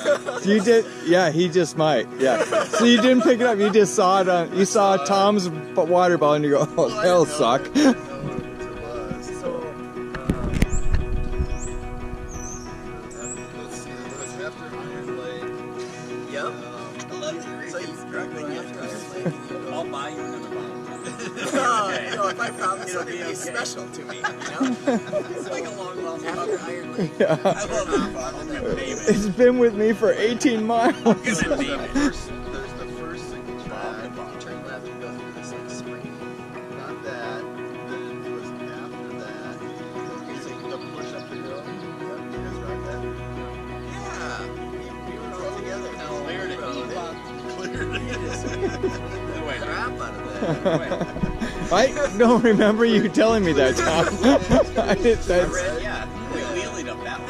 So you did, yeah, he just might, yeah. So you didn't pick it up, you just saw it on, you saw Tom's water bottle and you go, oh, that'll suck. I'll buy you another bottle. If I found something, it'd be special to me, you know? It's like a long lost after Iron Lake. Yeah. I love that bottle. I'm gonna name it. It's been with me for 18 miles. I'm gonna name it. There's the first single track. Turn left and go through this like spring. Not that. Then it was after that. It's like the push up the hill. You guys ride that? Yeah. We were all together. Cleared it. Cleared it. No way. Crap out of that. I don't remember you telling me that, Tom. Yeah, we wheelied up that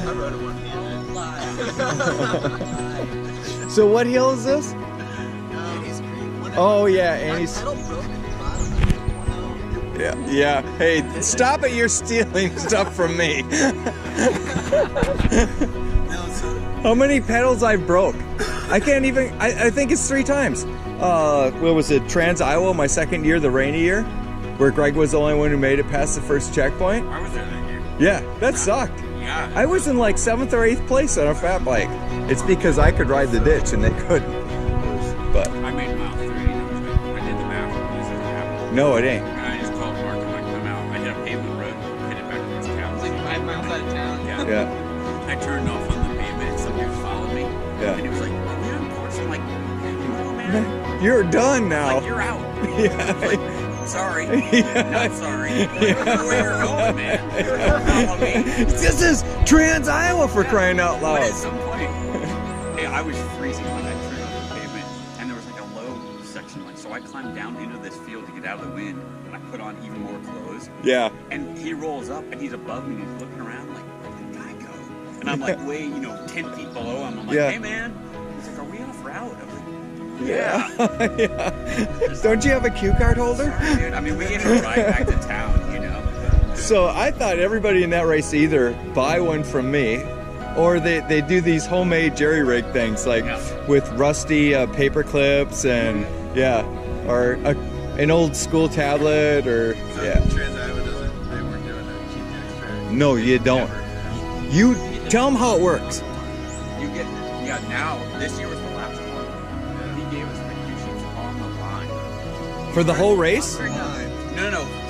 I rode it one-handed. So what hill is this? Oh yeah, Annie's. Yeah. Hey, stop it! You're stealing stuff from me. How many pedals I broke? I can't even. I think it's 3 times. What was it? Trans-Iowa, my second year, the rainy year, where Greg was the only one who made it past the first checkpoint. I was there that year. Yeah, that sucked. Yeah. I was in like 7th or 8th place on a fat bike. It's because I could ride the ditch and they couldn't. But I made mile 3. I did the math. This isn't happening. no, it ain't. And I just called Mark. I'm like, I'm out. I hit a pavement road, hit it back towards town. It's like 5 miles out of town. Yeah. Yeah. I turned off on the pavement. Some dude followed me. Yeah. And he was like, "Are we on course?" I'm like, "No, man. You're done now. Like, you're out." Yeah. Like, sorry. Yeah. Not sorry. Like, I don't know where you're going, man. You're following me. This is Trans-Iowa for crying out But loud. at some point, hey, I was freezing when I turned on the pavement, and there was like a low section, like so I climbed down into this field to get out of the wind, and I put on even more clothes. Yeah. And he rolls up, and he's above me, and he's looking around like, where'd the guy go? And I'm like, way, 10 feet below him. I'm like, Yeah. hey, man. He's like, are we off route? I'm like, Yeah. Yeah. Don't you have a cue card holder? sorry, dude. I mean, we gave him a ride back to town, So I thought everybody in that race either buy one from me or they do these homemade jerry rig things like with rusty paper clips and or an old school tablet or Trans-Iowa doesn't, they weren't doing a GPX track. No, you don't. You tell them how it works. You get, now, this year was the last one. He gave us the cue sheets on the line. For the whole race? No, to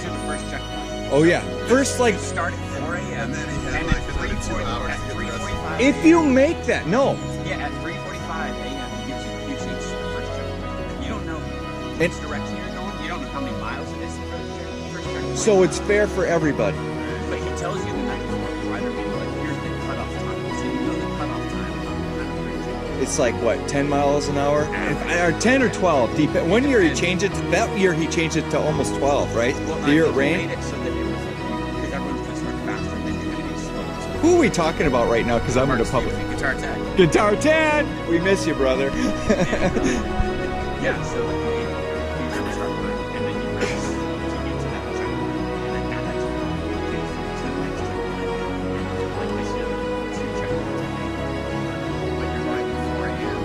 the first checkpoint. Oh yeah. First like Start at 4 a.m. And then he had and like at another 2 hours to get the rest of 3:45. if you make that, no. Yeah, at 3:45 a.m. he gives you the cue sheets for the first checkpoint. You don't know which direction you're going. You don't know how many miles it is for the first checkpoint. So it's fair for everybody. But he tells you the night before the rider meeting, like, here's the cutoff time. So you know the cutoff time on the bridge. It's like what, 10 miles an hour? Or 10 or 12. One year he changed it. That year he changed it to almost 12, right? The year it rained. Made it so that it was because everyone's going to start faster and then you're going to be slow. Who are we talking about right now? Because I'm in the public. Guitar tag. Guitar Tad! We miss you, brother. Yeah, so like you start line and then you race to get to that checkpoint. And then at that checkpoint, you race to the next checkpoint. Like this year, 2 checkpoints. But you're riding 4 a.m.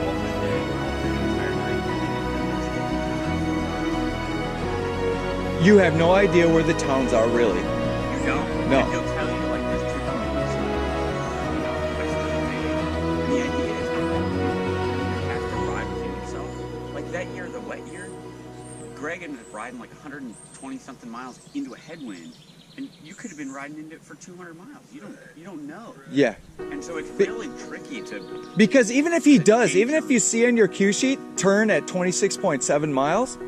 all the day, the entire night. You have no idea where the towns are, really. You don't. No. And he'll tell you, like, there's 2 communities. That's really big. And the idea is that you have to ride within yourself. Like that year, the wet year, Greg ended up riding like 120 something miles into a headwind, and you could have been riding into it for 200 miles. You don't know. Yeah. And so it's really tricky to. Because even if he does, even if you see on your cue sheet, turn at 26.7 miles,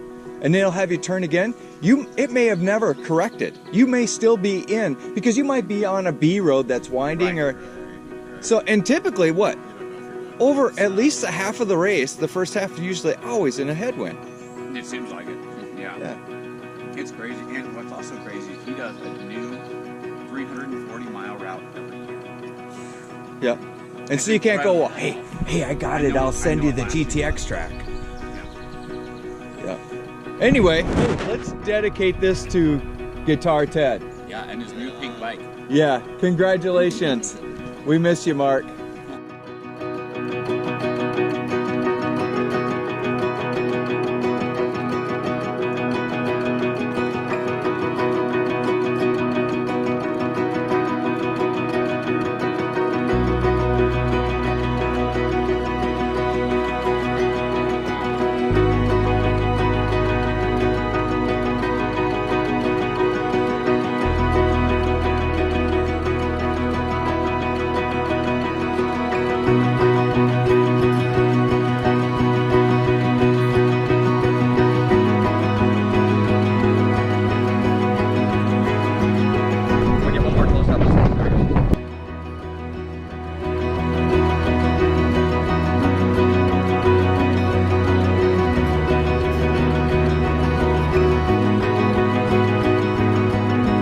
and then it'll have you turn again, it may have never corrected. You may still be in, because you might be on a B road that's winding so, and typically what? Over at least a half of the race, the first half usually always in a headwind. It seems like it. Yeah. It's crazy. And what's also crazy, he does a new 340-mile route every year. Yeah. And so you can't go, well, hey, I got it. I'll send you the GTX track. Yeah. Anyway, let's dedicate this to Guitar Ted. Yeah, and his new pink bike. Yeah, congratulations. We miss you, Mark.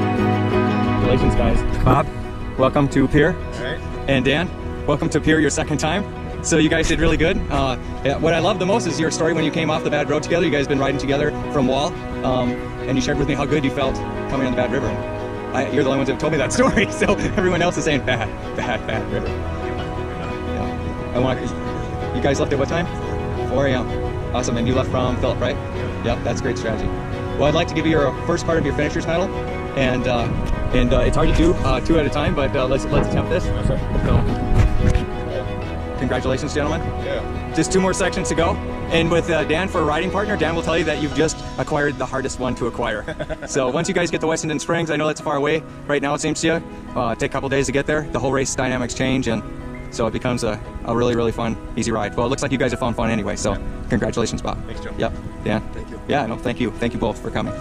Congratulations, guys. Bob, welcome to Pier. All right. And Dan, welcome to Pier, your second time. So you guys did really good. Yeah, what I love the most is your story when you came off the bad road together. You guys have been riding together from Wall, and you shared with me how good you felt coming on the bad river. You're the only ones that have told me that story, so everyone else is saying bad river. Yeah. You guys left at what time? 4 a.m. Awesome, and you left from Phillip, right? Yep, that's a great strategy. Well, I'd like to give you your first part of your finisher's medal, and it's hard to do two at a time, but let's attempt this. So, congratulations, gentlemen. Yeah. Just 2 more sections to go. And with Dan for a riding partner, Dan will tell you that you've just acquired the hardest one to acquire. So once you guys get to Wessington Springs, I know that's far away right now, it seems to you. Take a couple days to get there. The whole race dynamics change, and so it becomes a really, really fun, easy ride. Well, it looks like you guys have found fun anyway, so congratulations, Bob. Thanks, Joe. Yep, Dan. Thank you. Yeah, no, thank you. Thank you both for coming.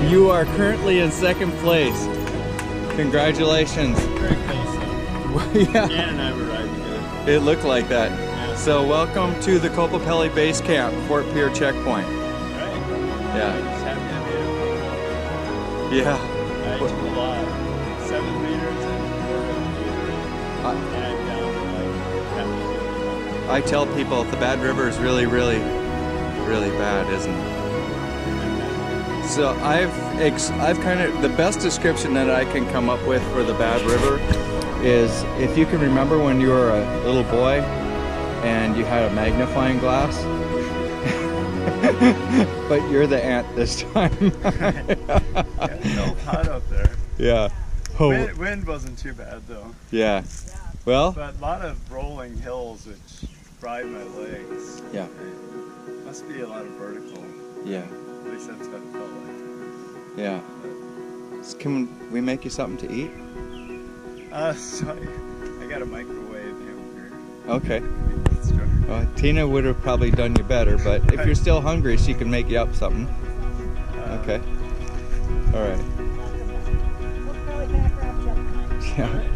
You are currently in second place. Congratulations. Very close. Yeah, Dan and I were riding together. it looked like that. Yeah. So welcome to the Copapelli Base Camp, Fort Pier checkpoint. Right. Yeah. Just happy to be here. Yeah. I took a lot. 7 meters and 4 meters. And I'm down to like 10 meters. I tell people the Bad River is really, really, really bad, isn't it? So I've kind of, the best description that I can come up with for the Bad River is if you can remember when you were a little boy and you had a magnifying glass, but you're the ant this time. No hot up there. Yeah. Oh, Wind wasn't too bad though. yeah. Well, But a lot of rolling hills which fried my legs. yeah. Must be a lot of vertical. Yeah. At least that's what it felt like. Yeah. Can we make you something to eat? So I got a microwave hamburger. Okay. Let's try. Tina would have probably done you better, but if you're still hungry, she can make you up something. Okay. All right. We'll probably back her up just fine. Yeah.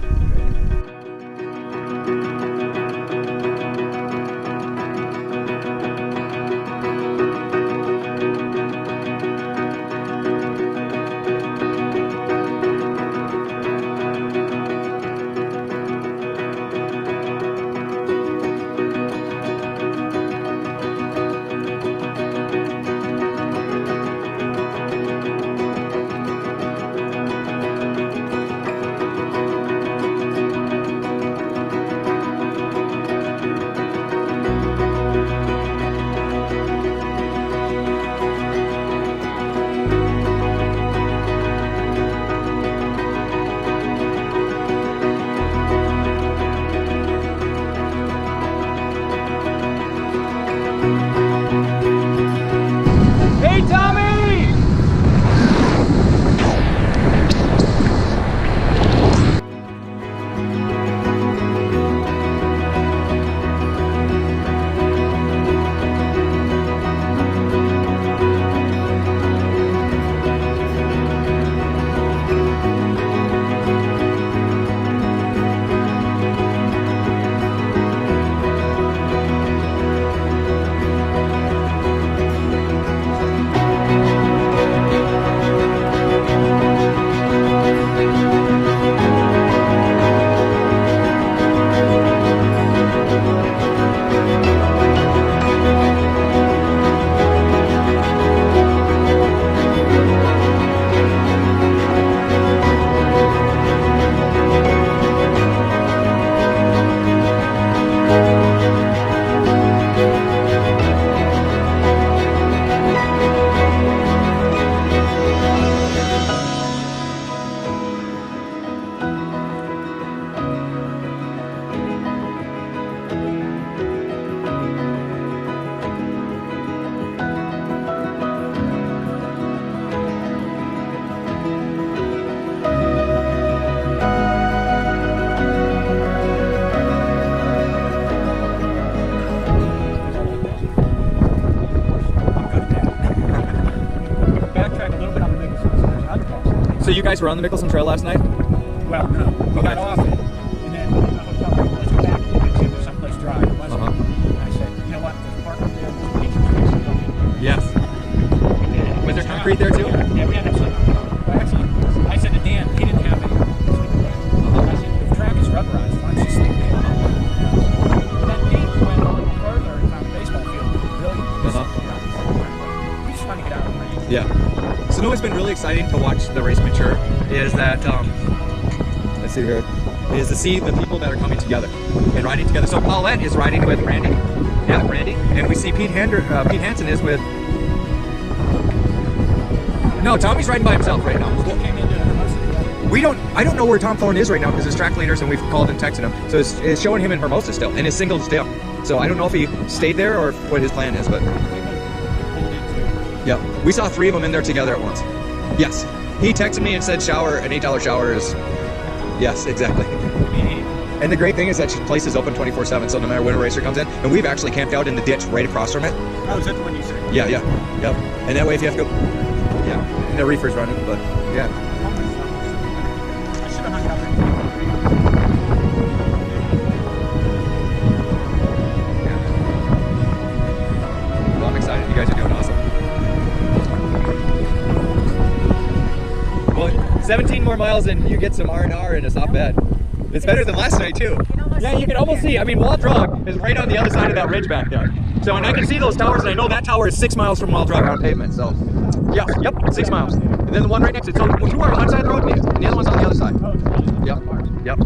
guys were on the Mickelson Trail last night? Well, no. We got off it, and then I was like, let's go back and see if there's someplace dry. It wasn't. I said, you know what? There's a park up there. There's beach and Yes. Was there concrete there too? Yeah, we had to sleep. Actually, I said to Dan, he didn't have any sleeping bag. I said, the track is rubberized. Why don't you sleep there? And then Pete went a little further and found a baseball field. Really? We just want to get out of the rain. Yeah. So, you know what's been really exciting to watch the race mature is that, let's see here, is to see the people that are coming together and riding together. So Paulette is riding with Randy. Yeah, Randy. And we see Pete Hansen is with, no, Tommy's riding by himself right now. I don't know where Tom Thorne is right now because his track leaders and we've called and texted him. So it's showing him in Hermosa still, and his single still. So I don't know if he stayed there or what his plan is, but. Yeah, we saw 3 of them in there together at once. Yes, he texted me and said shower, an $8 shower is, yes, exactly. And the great thing is that place is open 24/7, so no matter when a racer comes in, and we've actually camped out in the ditch right across from it. Oh, is that the one you said? Yeah, yep. And that way if you have to go, yeah, and the reefer's running, but yeah. I should have hung out there. Well, I'm excited, you guys are doing awesome. Well, 17 more miles and you get some R&R and it's not bad. It's better than last night too. Yeah, you can almost see. I mean, Wild Drug is right on the other side of that ridge back there. So, and I can see those towers, and I know that tower is 6 miles from Wild Drug on pavement. So, yeah, yep, 6 miles. And then the one right next to it. So, 2 are on one side of the road, and the other one's on the other side. Yep.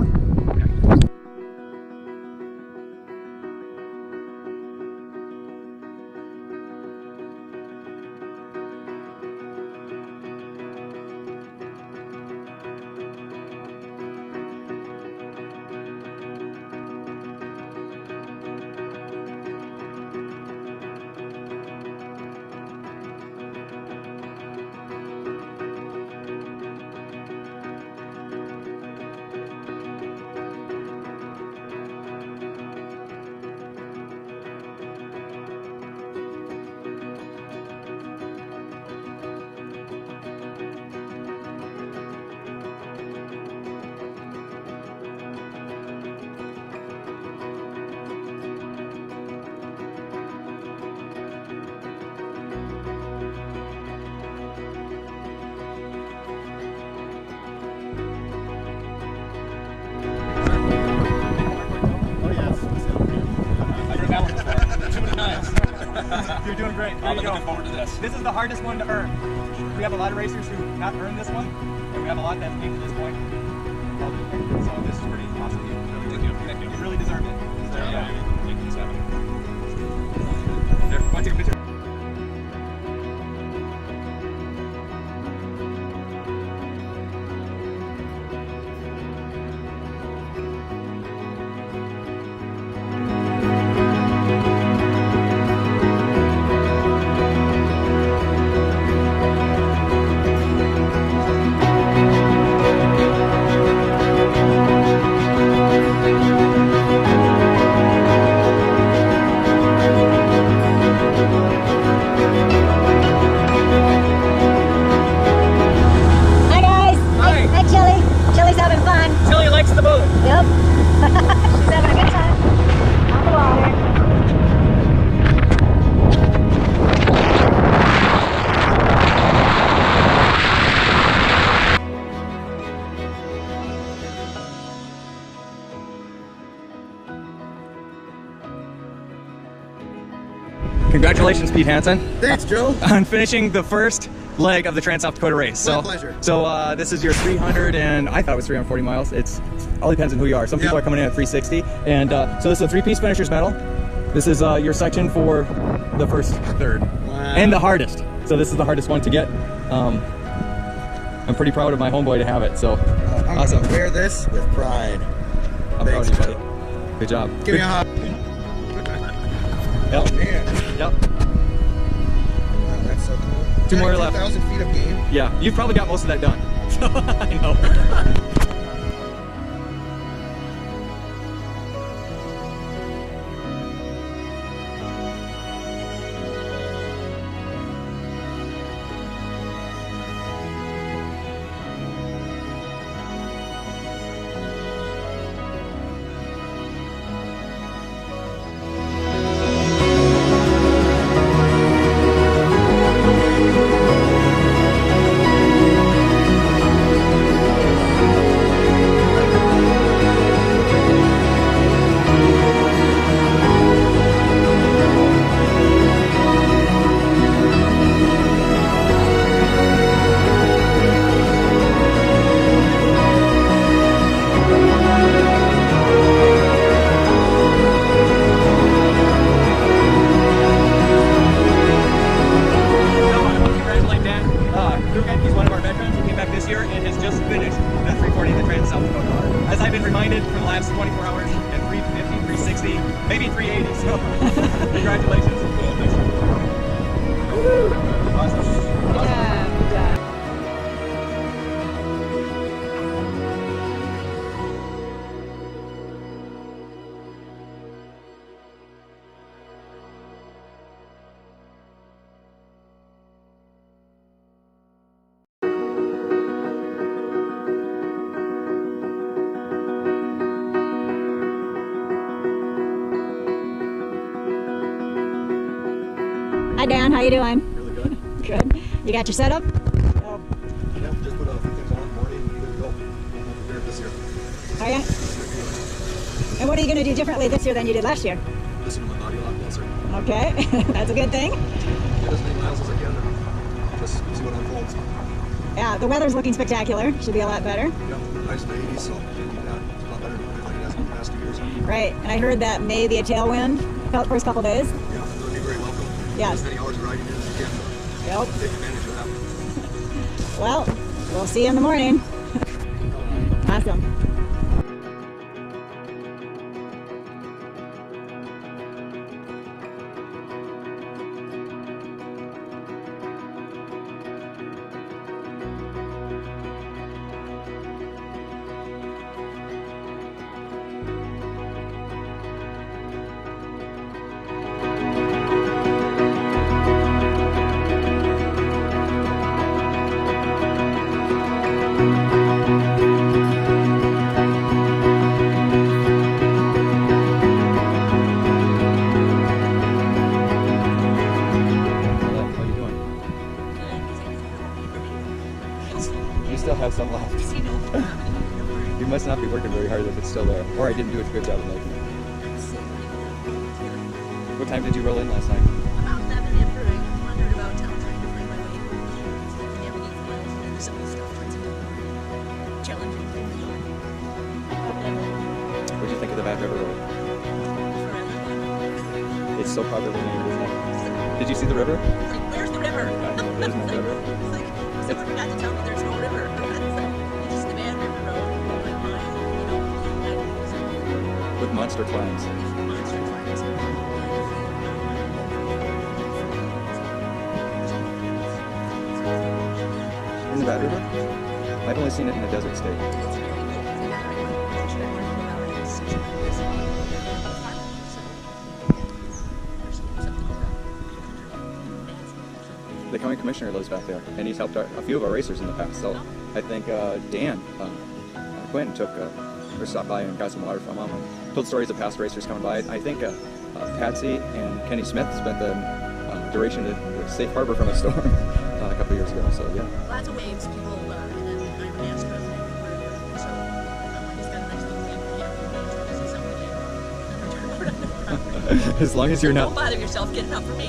You're doing great. I'm looking forward to this. This is the hardest one to earn. We have a lot of racers who not earned this one, and we have a lot that came to this point. So this is pretty awesome. Thank you. You really deserve it. Yeah. Thank you. There, want to take a picture? Congratulations, Pete Hansen. Thanks, Joe. On finishing the first leg of the Trans South Dakota race. My pleasure. So this is your 300 and I thought it was 340 miles. It's all depends on who you are. Some people are coming in at 360. And so this is a 3-piece finisher's medal. This is your section for the first third. Wow. And the hardest. So this is the hardest one to get. I'm pretty proud of my homeboy to have it. So I'm awesome. gonna wear this with pride. I'm proud of you, buddy. Good job. Give me a hug. Yep. Man. Yep. Wow, that's so cool. 2 more left. 2,000 feet of game. Yeah, you've probably got most of that done. So I know. Grand South Dakota are. As I've been reminded for the last 24 hours, at 350, 360, maybe 380. So, congratulations. Awesome. Yeah, good job. Hi Dan, how you doing? Really good. Good. You got your setup? Yeah, just put a few things on, morning, good to go. I'm prepared this year. Are you? And what are you going to do differently this year than you did last year? Listen to my body a lot closer. Okay, that's a good thing. Get as many miles as I can and just see what unfolds. Yeah, the weather's looking spectacular. Should be a lot better. Yeah, nice in the 80s, so can't beat that. It's a lot better than it has been the past 2 years. Right, and I heard that may be a tailwind first couple days. Yeah, it'll be very welcome. Yeah. As many hours of riding as you can. Yep. Take advantage of that. Well, we'll see you in the morning. Awesome. How you doing? You still have some left. You must not be working very hard if it's still there. Or I didn't do a good job of making it. What time did you roll in last night? About 7 after I wandered about town trying to find my way. Navigate the miles and then some of the stuff turns into challenging. What'd you think of the Bad River Road? It's so popular named, isn't it? Did you see the river? It's like, where's the river? There's no river. It's like, someone forgot to tell me there's no river. It's just the Bad River Road. Like mine, With monster climbs. monster climbs. In the Bad River? I've only seen it in a desert state. It's very cool. They got it right when the should have learned about it. It's such a cool place. The county commissioner lives back there, and he's helped a few of our racers in the past. So I think Dan Quinn took or stopped by and got some water from him and told stories of past racers coming by. I think Patsy and Kenny Smith spent the duration at Safe Harbor from a storm a couple years ago. So yeah. Lots of waves, people, and then I'm an astro, so he's got a nice little camp. As long as you're Don't not, bother yourself, get it up for me.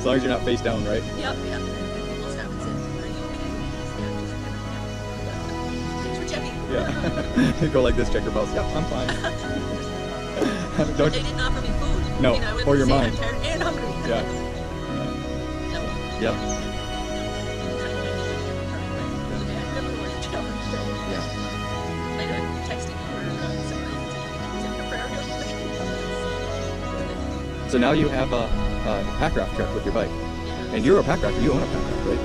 as long as you're not face down, right? Yep. People stop and say, are you okay? Thanks for checking. Yeah. Go like this, check your pulse. Yep, I'm fine. Don't. They didn't offer me food. No, I wouldn't or your say mind. I'm tired and hungry. Yeah. No. Yep. Yeah. So now you have a pack raft trip with your bike, and you're a pack rafter. You own a pack raft, right?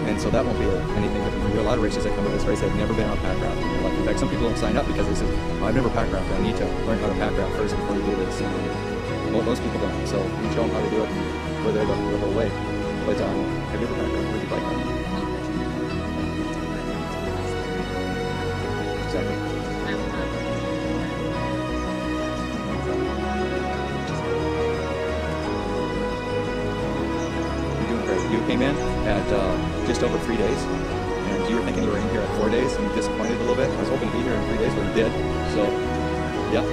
And so that won't be anything different for you. A lot of racers that come to this race have never been on a pack raft. Like, in fact, some people don't sign up because they say, oh, "I've never pack rafted. I need to learn how to pack raft first before you do this." Well, most people don't. So you show them how to do it, and we're there the whole way. But have you ever pack rafted with your bike? Exactly. You're doing great. You came in at just over 3 days, and you were thinking you were in here at 4 days, and you disappointed a little bit. I was hoping to be here in 3 days, but you did. So, yeah.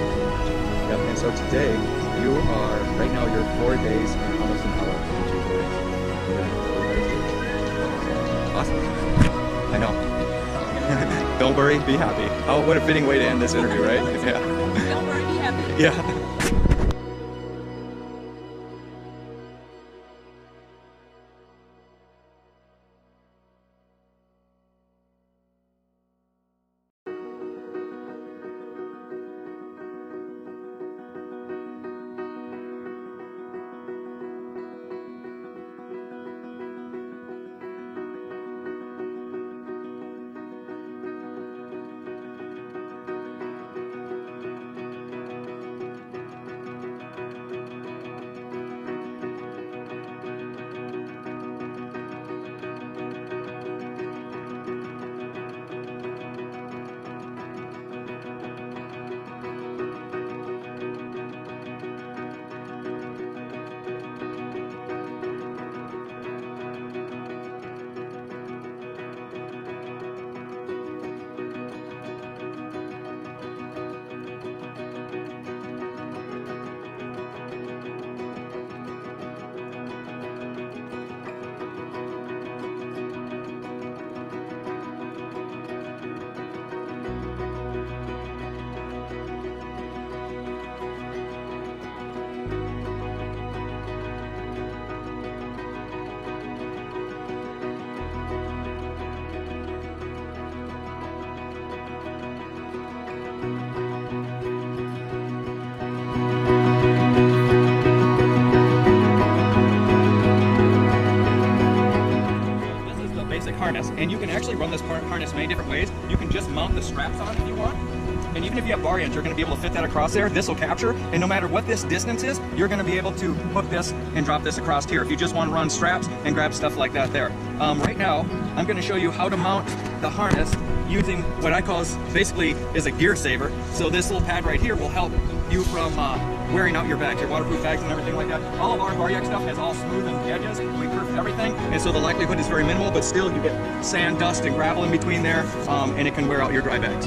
Yep. And so today, you are, right now, you're 4 days and almost an hour into the race. Yeah. Awesome. I know. Don't worry, be happy. Oh, what a fitting way to end this interview, right? Yeah. Don't worry, be happy. Yeah. run this harness many different ways. You can just mount the straps on if you want. And even if you have bar ends, you're going to be able to fit that across there. This will capture, and no matter what this distance is, you're going to be able to hook this and drop this across here if you just want to run straps and grab stuff like that there. Right now, I'm going to show you how to mount the harness using what I call is a gear saver. So this little pad right here will help you from wearing out your bags, your waterproof bags and everything like that. All of our BarYak stuff has all smooth and edges. We curve everything, and so the likelihood is very minimal, but still you get sand, dust, and gravel in between there, and it can wear out your dry bags.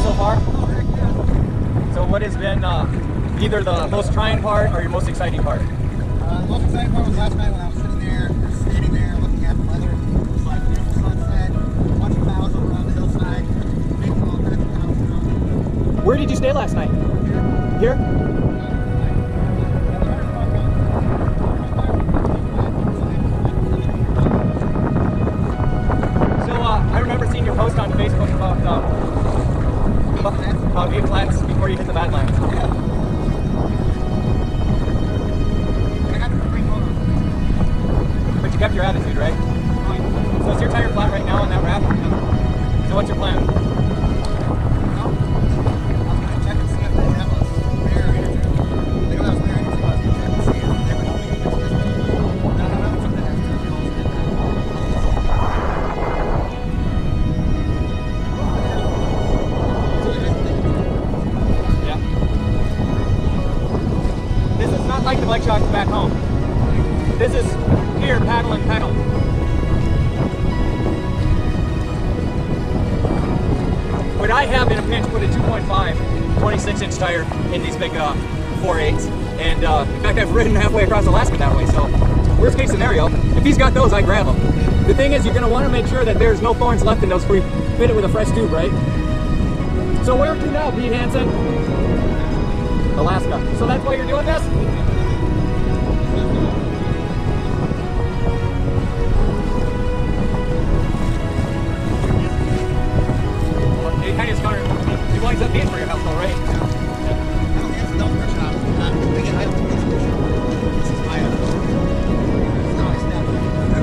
So far? So what has been either the most trying part or your most exciting part? The most exciting part was last night when I was sitting there, standing there, looking at the weather. It was like beautiful sunset, a bunch of clouds over on the hillside, making all kinds of clouds. Where did you stay last night? Here? So I remember seeing your post on Facebook about 8 flats before you hit the Badlands. But you kept your attitude, right? So is your tire flat right now on that wrap? So what's your plan? I was going to check and see if they have a spare engine. They don't have a spare engine, so I was going to check and see if they would help me fix this thing. I don't know if that has to be all spent Yeah. This is not like the bike shocks back home. This is here, paddle and pedal. But I have in a pinch put a 2.5 26-inch tire in these big 4.8s. And in fact, I've ridden halfway across Alaska that way. So worst case scenario, if he's got those, I grab them. The thing is, you're going to want to make sure that there's no thorns left in those before you fit it with a fresh tube, right? So where are you now, Pete Hansen? Alaska. So that's why you're doing this? It kind of started, it winds up being for your household, right?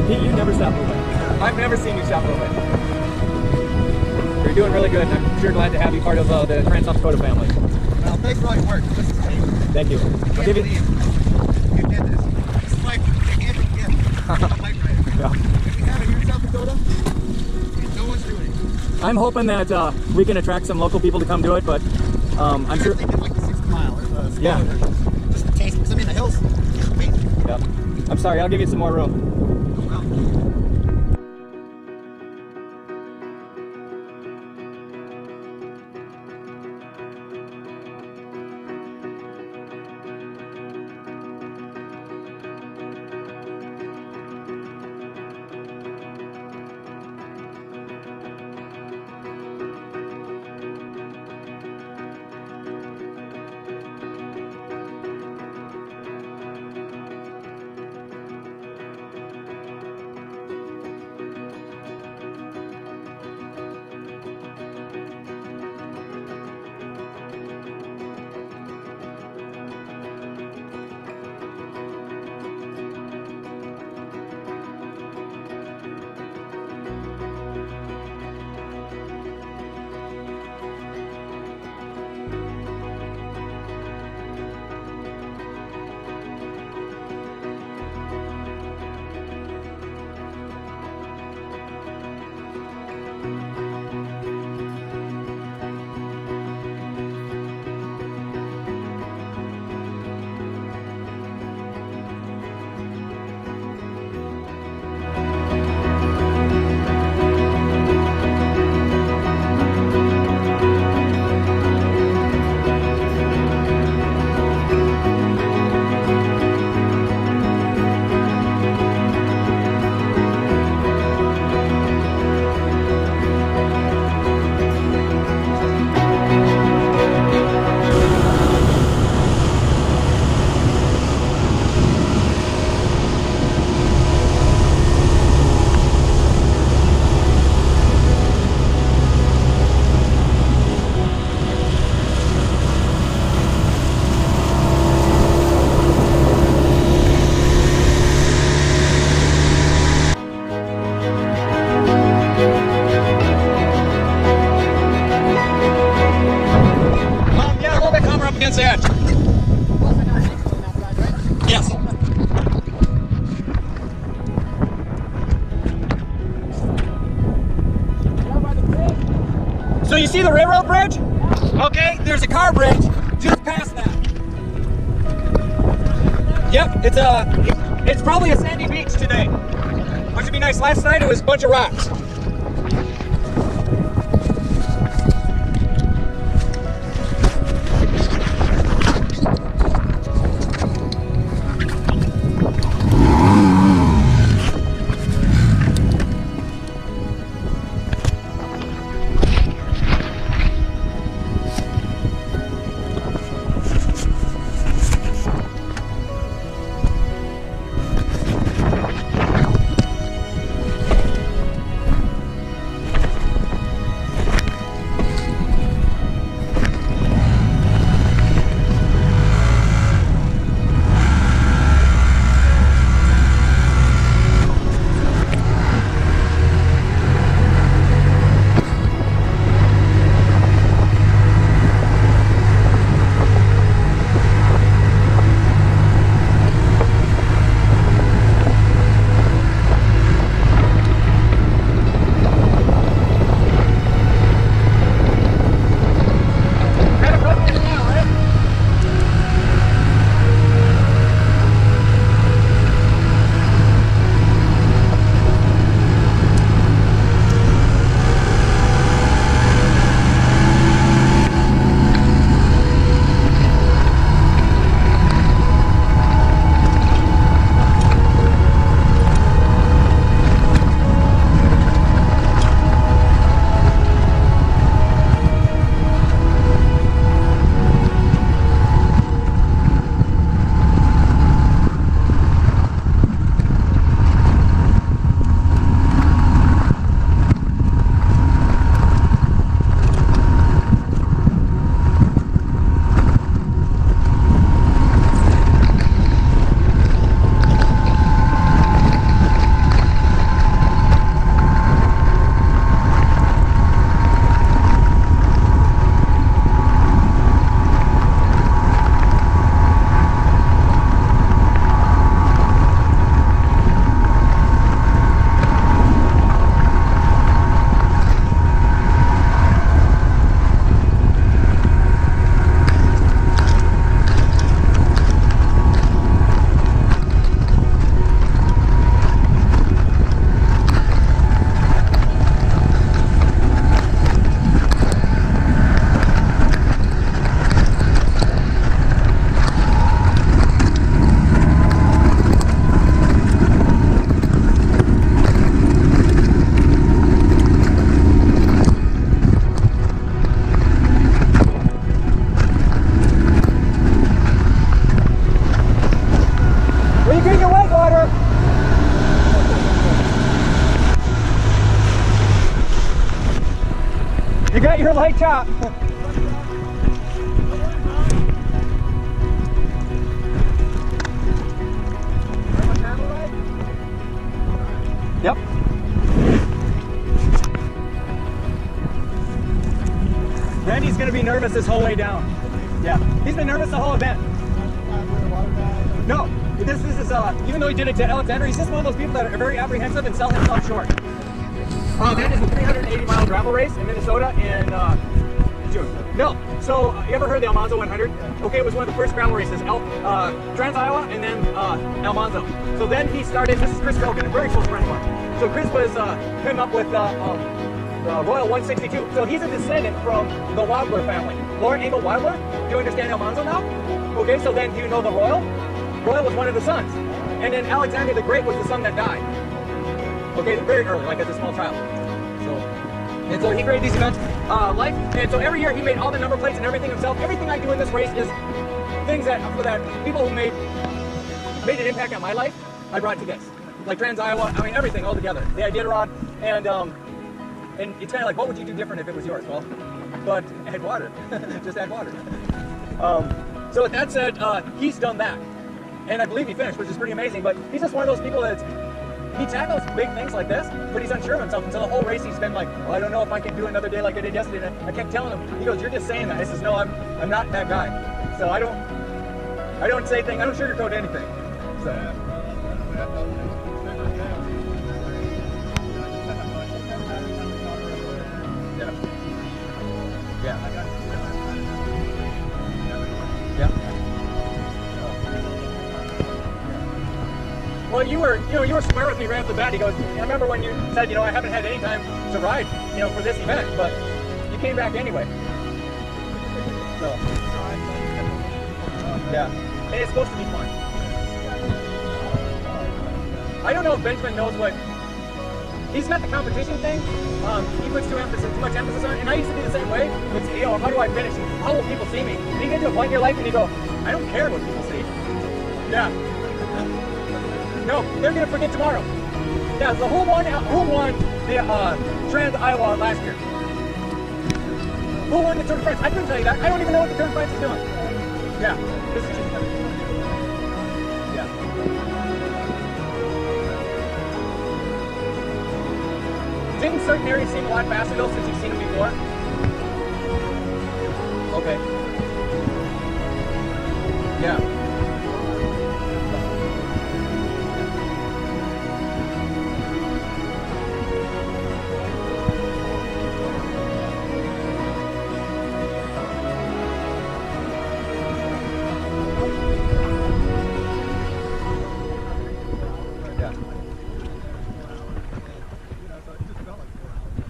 Pete, you never stop moving. I've never seen you stop moving. You're doing really good, and I'm sure glad to have you part of the Dakota family. Well, thanks for all your work. This is amazing. Thank you. I'll give you. You did this. This is like a gift. I'm a bike rider. Yeah. If we have it here in South Dakota, no one's doing it. I'm hoping that we can attract some local people to come do it, but I'm sure. Thinking like the 60 mile or the Yeah. Just the taste. Because I mean, the hills. Amazing. Yeah. I'm sorry. I'll give you some more room. So you see the railroad bridge? Okay, there's a car bridge just past that. Yep, it's probably a sandy beach today. Which would be nice. Last night it was a bunch of rocks. got your light top. Yep. Randy's gonna be nervous this whole way down. Yeah, he's been nervous the whole event. No, this is even though he did it to Alexander, he's just one of those people that are very apprehensive and sell himself short. That is a 380-mile gravel race in Minnesota in June. No, so you ever heard the Almanzo 100? Okay, it was one of the first gravel races, Trans Iowa, and then Almanzo. So then he started. This is Chris Rogan, a very close friend of mine. So Chris was came up with Royal 162. So he's a descendant from the Wilder family. Lauren Engel Wilder. Do you understand Almanzo now? Okay, so then do you know the Royal? Royal was one of the sons. And then Alexander the Great was the son that died. Okay, very early, like as a small child. And so he created these events, and so every year he made all the number plates and everything himself. Everything I do in this race is things that people who made an impact on my life, I brought to this. Like Trans Iowa, I mean everything all together. The Iditarod, and it's kind of like, what would you do different if it was yours? Well, but add water, just add water. So with that said, he's done that, and I believe he finished, which is pretty amazing. But he's just one of those people that he tackles big things like this, but he's unsure of himself. And so the whole race he's been like, well, I don't know if I can do another day like I did yesterday. And I kept telling him, he goes, you're just saying that. I says, no, I'm not that guy. So I don't say things, I don't sugarcoat anything. So. you were square with me right off the bat. He goes, I remember when you said, I haven't had any time to ride, for this event, but you came back anyway. So, yeah, and it's supposed to be fun. I don't know if Benjamin knows what. He's got the competition thing. He puts too much emphasis on it, and I used to be the same way. It's, how do I finish? How will people see me? And you get to a point in your life and you go, I don't care what people see. Yeah. No, they're gonna forget tomorrow. Yeah. So who won the Trans Iowa last year? Who won the Tour de France? I couldn't tell you that. I don't even know what the Tour de France is doing. Yeah. This is just. Yeah. Didn't certain areas seem a lot faster though since you've seen them before? Okay. Yeah.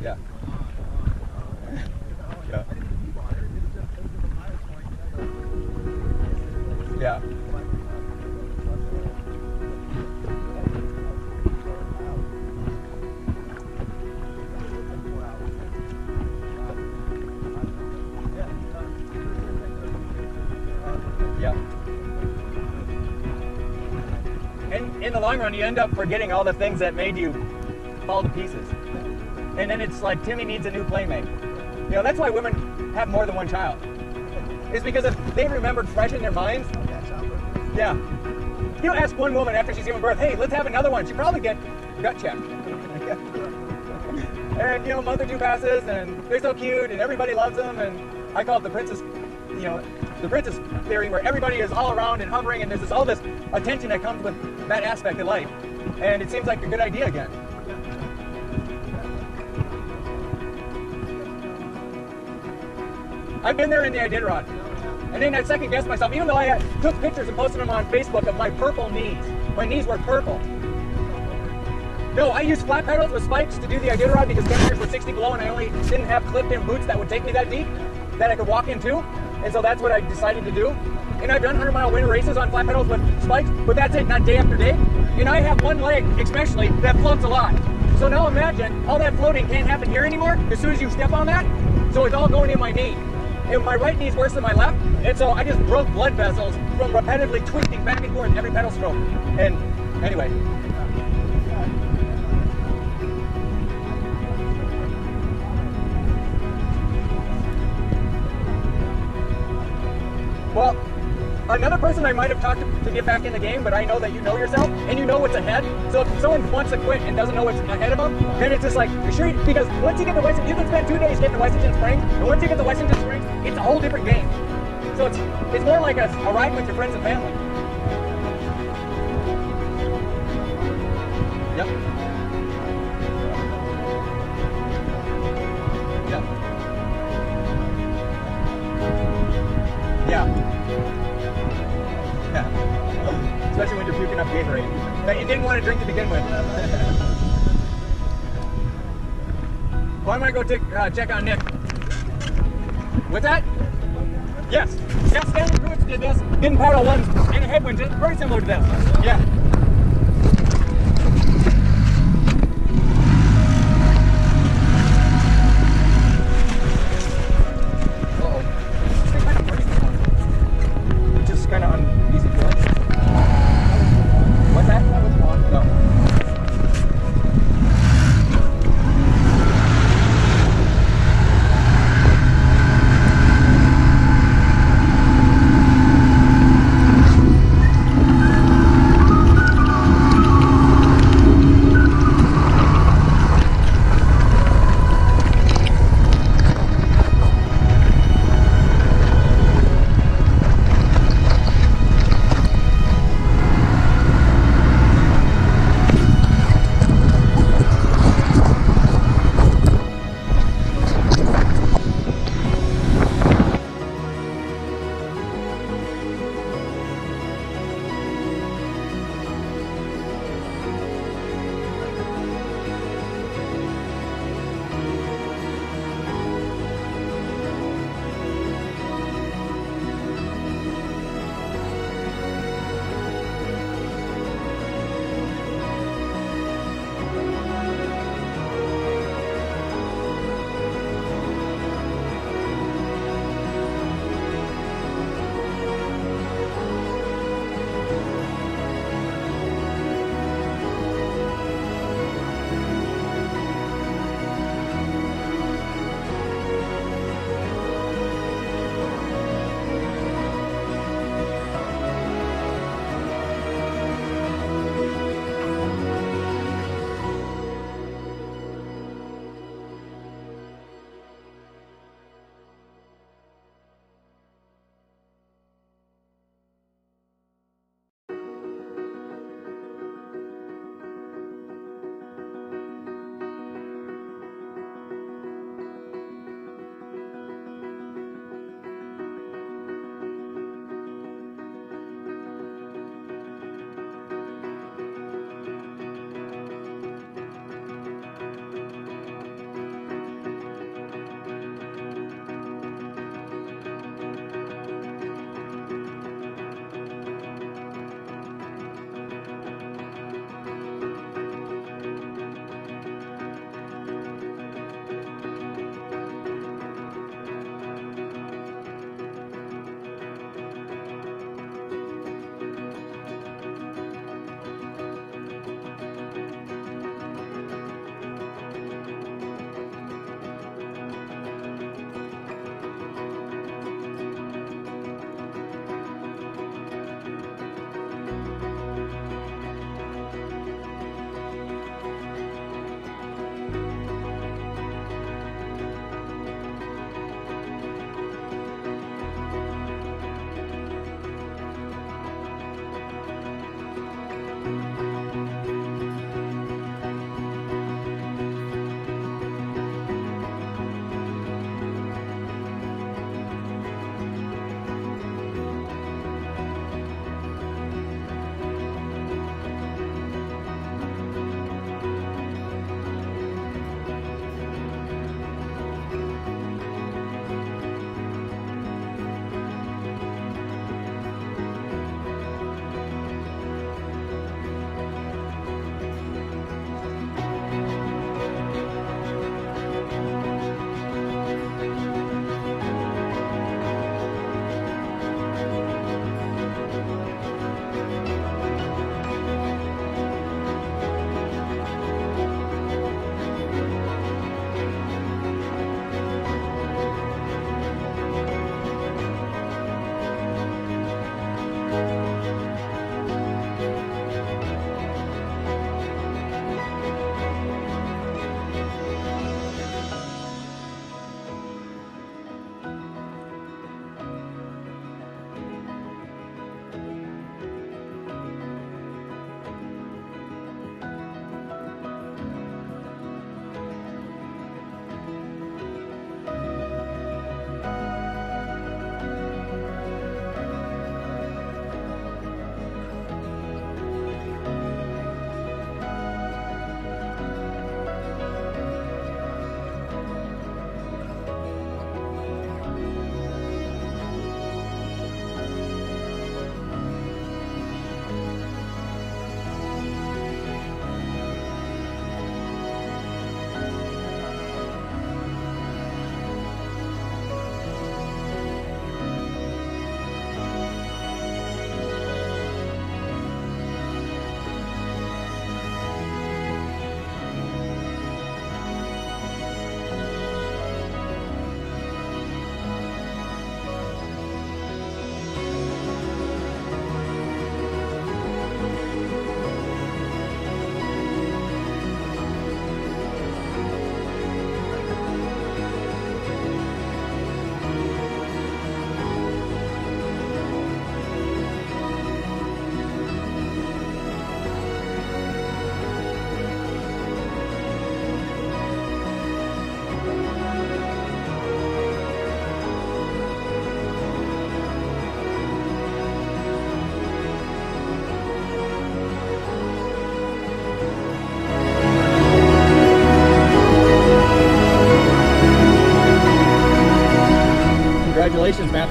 Yeah. Yeah. Yeah. Yeah. And in the long run, you end up forgetting all the things that made you fall to pieces. And then it's like, Timmy needs a new playmate. That's why women have more than one child. It's because if they remembered fresh in their minds, yeah. Ask one woman after she's given birth, hey, let's have another one. She'd probably get gut checked. And, a month or two passes, and they're so cute, and everybody loves them, and I call it the princess, the princess theory, where everybody is all around and hovering, and there's all this attention that comes with that aspect of life. And it seems like a good idea again. I've been there in the Iditarod. And then I second guessed myself, even though I took pictures and posted them on Facebook of my purple knees. My knees were purple. No, I used flat pedals with spikes to do the Iditarod because temperatures were 60 below and I only didn't have clipped-in boots that would take me that deep, that I could walk into. And so that's what I decided to do. And I've done 100-mile winter races on flat pedals with spikes, but that's it, not day after day. And I have one leg, especially, that floats a lot. So now imagine, all that floating can't happen here anymore as soon as you step on that. So it's all going in my knee. And my right knee is worse than my left, and so I just broke blood vessels from repetitively twisting back and forth every pedal stroke. And anyway. Well, another person I might have talked to get back in the game, but I know that you know yourself and you know what's ahead. So if someone wants to quit and doesn't know what's ahead of them, then it's just like, you're sure, because once you get to Washington, you can spend 2 days getting to Washington Springs, and once you get to Washington Springs, it's a whole different game. So it's more like a ride with your friends and family. Yep. Yep. Yeah. Yeah. Especially when you're puking up Gatorade that you didn't want to drink to begin with. Well, I'm gonna go check on Nick. What's that? Yes. Yeah, Stanley Pruitt did this. Didn't paddle once in a headwind. It's very similar to this. Yeah.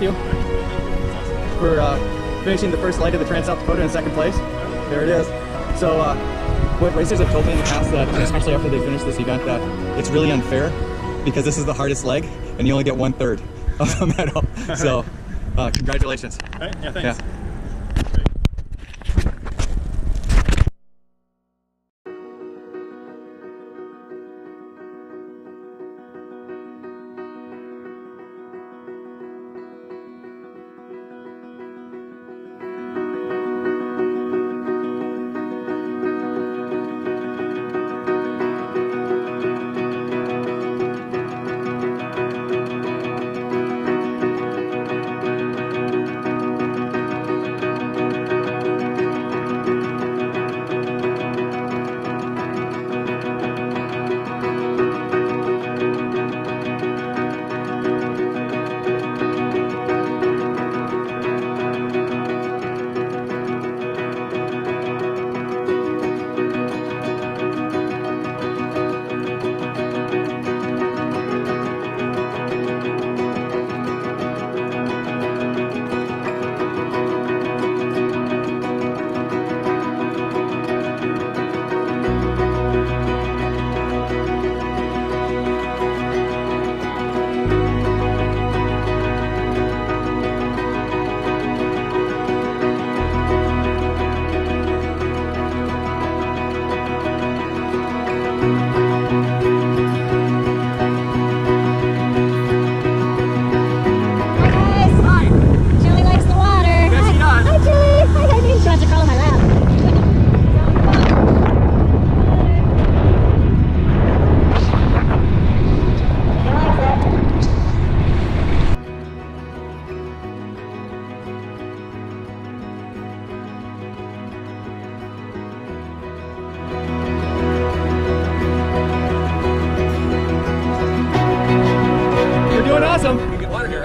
Matthew, for finishing the first leg of the Trans South Dakota in second place. There it is. So what racers have told me in the past, that especially after they finish this event, that it's really unfair because this is the hardest leg and you only get 1/3 of the medal. So congratulations. Right? Yeah, thanks. Yeah.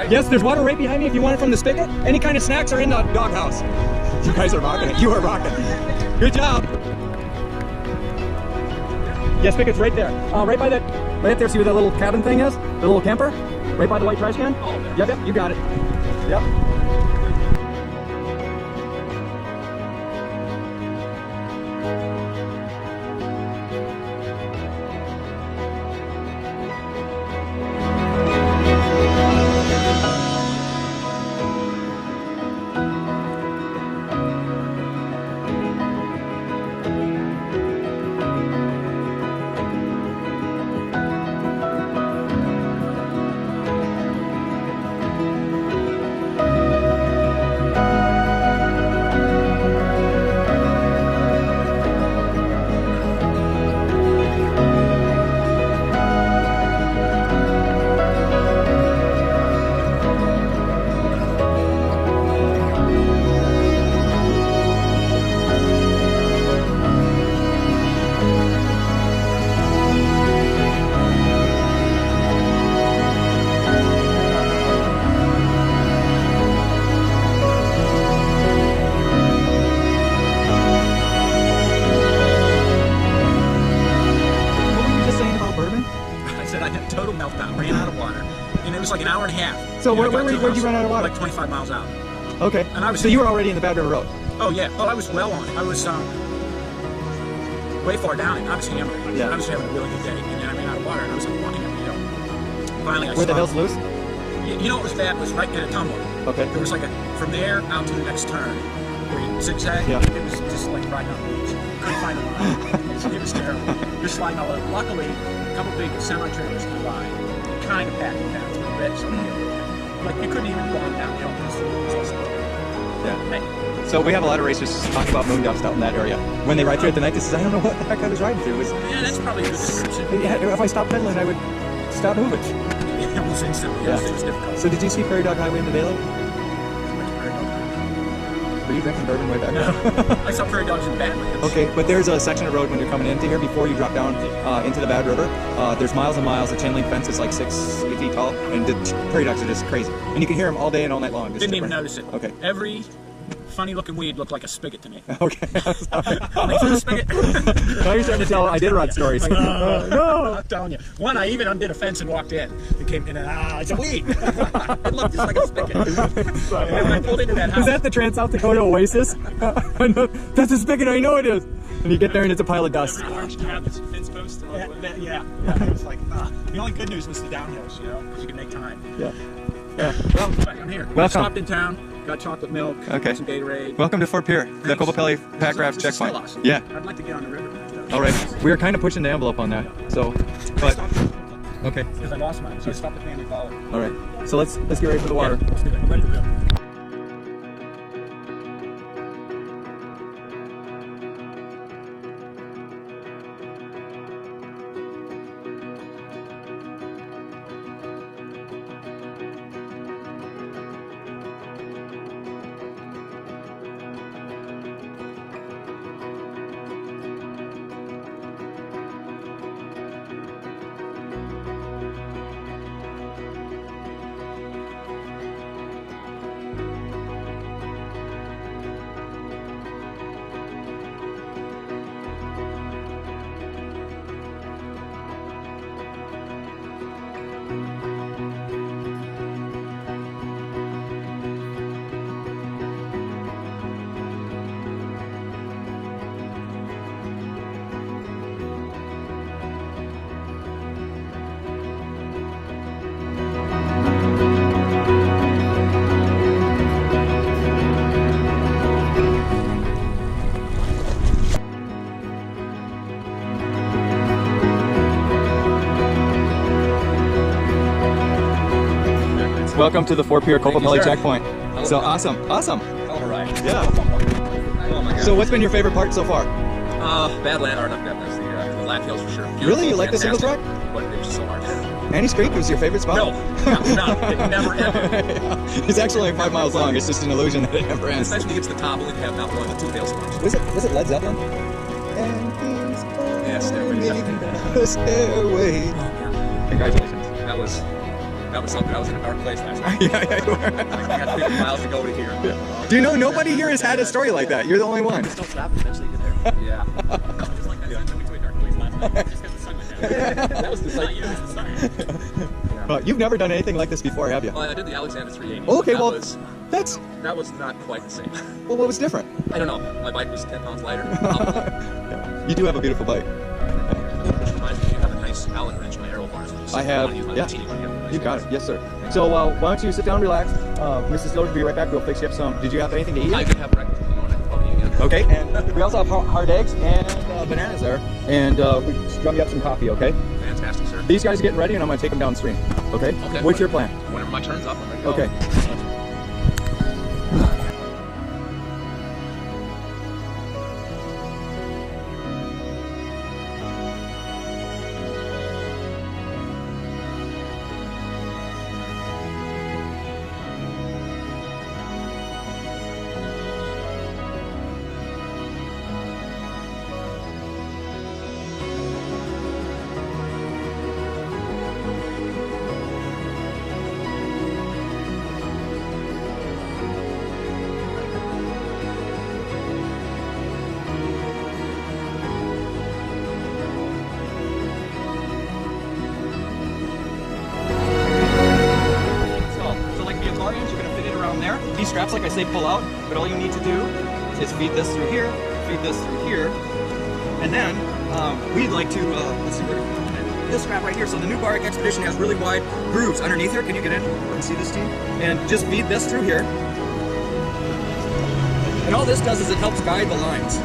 Yes, there's water right behind me if you want it from the spigot. Any kind of snacks are in the doghouse. You guys are rocking it. You are rocking it. Good job. Yes, spigot's right there. Right by that, right up there. See where that little cabin thing is? The little camper? Right by the white trash can? Yep, you got it. Yep. Like an hour and a half. So where'd you run out of water? Like 25 miles out. Okay. And I was. So you were already in the Bad River Road. Oh yeah. Well, I was well on. I was way far down, and I was hammered. Yeah. I was having a really good day, and then I ran out of water, and I was like walking up the hill. Finally, I Were the stopped. hills loose? You know what was bad was right in a tumble. Okay. There was like from there out to the next turn, where you zigzag. Yeah. It was just like riding on the beach. Couldn't find a line. It was terrible. Just sliding all over. Luckily, a couple big semi-trailers came by, kind of packed it down to the red sort of hill. Like you couldn't even go on downhill because it was all slow. Yeah. Hey. So we have a lot of racers talk about moon dust out in that area. When they ride through at the night, they say, I don't know what the heck I was riding through. Yeah, that's probably a good description. Yeah, if I stopped pedaling, I would stop moving. Yeah, almost instantly. Yeah. It was difficult. So did you see Prairie Dog Highway in the Baylor? Were you drinking bourbon way back then? I saw prairie dogs in Baton. Okay, but there's a section of road when you're coming into here before you drop down into the Bad River. There's miles and miles. The chain link fence is like 6-8 feet tall, and the prairie dogs are just crazy. And you can hear them all day and all night long. Didn't even notice it. Okay. Every funny looking weed looked like a spigot to me. Okay. Like, is that a spigot? Now you're starting to tell Iditarod stories. No, I'm telling you. One, I even undid a fence and walked in. It came in and it's a weed. It looked just like a spigot. And when I pulled into that house. Is that the Trans-South Dakota Oasis? That's a spigot, I know it is. And you get there and it's a pile of dust. Orange cabinets and fence posts. Yeah. It was like, the only good news was the downhills, you know, because you could make time. Yeah. Well, I'm here. Welcome. Stopped in town, got chocolate milk, Okay. some Gatorade. Welcome to Fort Pierre, the Copapelli Pack Raft This is still checkpoint. awesome. Yeah. I'd like to get on the river. All right. We are kind of pushing the envelope on that. So, but okay. Because I lost mine, so I stopped at Family Dollar. All right. So let's get ready for the water. Yeah, let's do it. We're ready to go. Welcome to the Fort Pierre Copapelli sir. checkpoint. So awesome. All right. Yeah. Oh my God. So what's been your favorite part so far? Badland, or not Badlands, the Black Hills for sure. Beautiful, Really? You like the single track? fantastic, But it was just so hard. Annie's Creek was your favorite spot? No, it never ended. It's actually like 5 miles long. It's just an illusion that it never ends. Especially gets to the top, only to have not one, but two hailstorms. Was it Led Zeppelin? Yeah, Stairway. The stairway. Congratulations. That was something. I was in a dark place last night. Yeah, you were. I had 50 miles to go to here. Do you know nobody here has had a story like that? You're the only one. Still traffic eventually get there. Yeah. Just like that sun. We went to a dark place last night. Just got the sun went down. That was the sun. Yeah, it was the sun. You've never done anything like this before, have you? Well, I did the Alexander 380. Okay, that well, was, that's that was not quite the same. well. What was different? I don't know. My bike was 10 pounds lighter. You do have a beautiful bike. Which reminds me, you have a nice Allen wrench, my arrow bars. I have. Use my Yeah. teeny one, You got it. Yes, sir. So why don't you sit down, relax? Mrs. Loder will be right back. We'll fix you up some. Did you have anything to eat? I could have breakfast if you want. I could probably eat again. Okay. And we also have hard eggs and bananas there. And we just drum you up some coffee. Okay. Fantastic, sir. These guys are getting ready, and I'm gonna take them downstream. Okay. Okay. What's your plan? Whenever my turn's up, I'm ready to go. Okay. So like the aquariums, you're gonna fit it around there. These straps, like I say, pull out, but all you need to do is feed this through here, feed this through here, and then we'd like to, let's see where, this strap right here. So the new BarYak Expedition has really wide grooves underneath here. Can you get in and see this, team? And just feed this through here. And all this does is it helps guide the lines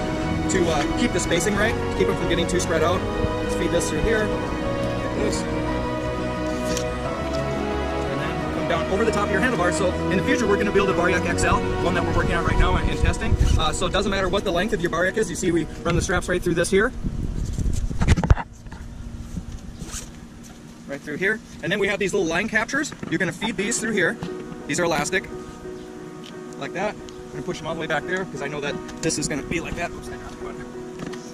to keep the spacing right, keep them from getting too spread out. Let's feed this through here, like this. Come down over the top of your handlebars. So in the future, we're going to build a BarYak XL, one that we're working on right now and testing. So it doesn't matter what the length of your BarYak is. You see, we run the straps right through this here, right through here, and then we have these little line captures. You're going to feed these through here. These are elastic, like that. I'm going to push them all the way back there because I know that this is going to be like that. Oops, hang on.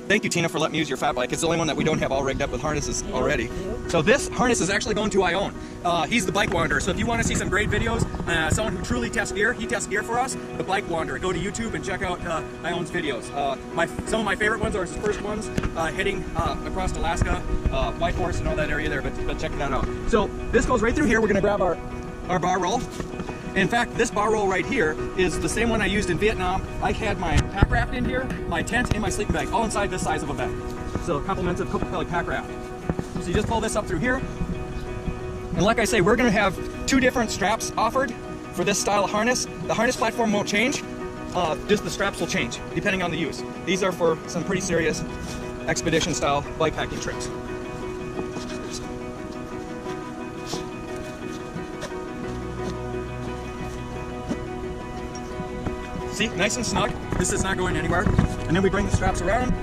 Thank you, Tina, for letting me use your fat bike. It's the only one that we don't have all rigged up with harnesses already. So this harness is actually going to Ione. He's the bike wanderer. So if you want to see some great videos, someone who truly tests gear, he tests gear for us, the bike wanderer. Go to YouTube and check out Ione's videos. Some of my favorite ones are his first ones, heading across Alaska, White Horse and all that area there, but check that out. So this goes right through here. We're gonna grab our bar roll. In fact, this bar roll right here is the same one I used in Vietnam. I had my pack raft in here, my tent, and my sleeping bag, all inside this size of a bed. So compliments of Coca-Cola pack raft. So you just pull this up through here. And like I say, we're gonna have 2 different straps offered for this style of harness. The harness platform won't change, just the straps will change depending on the use. These are for some pretty serious expedition style bike packing trips. See, nice and snug. This is not going anywhere. And then we bring the straps around.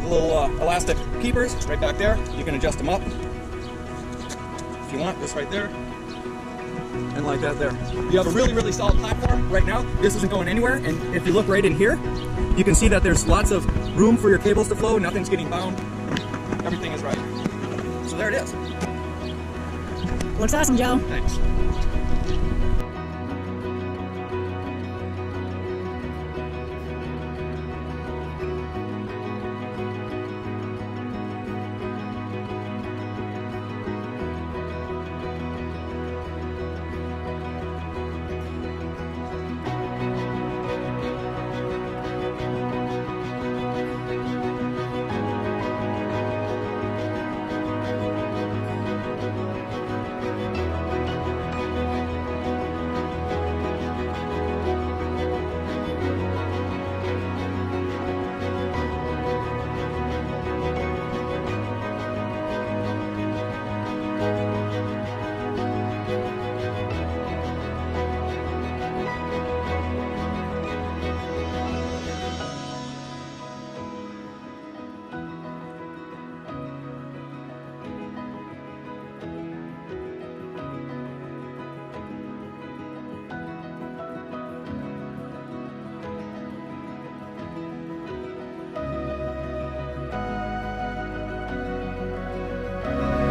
The little elastic keepers right back there. You can adjust them up if you want. This right there. And like that there. You have a really, really solid platform right now. This isn't going anywhere. And if you look right in here, you can see that there's lots of room for your cables to flow. Nothing's getting bound. Everything is right. So there it is. Looks awesome, Joe. Thanks.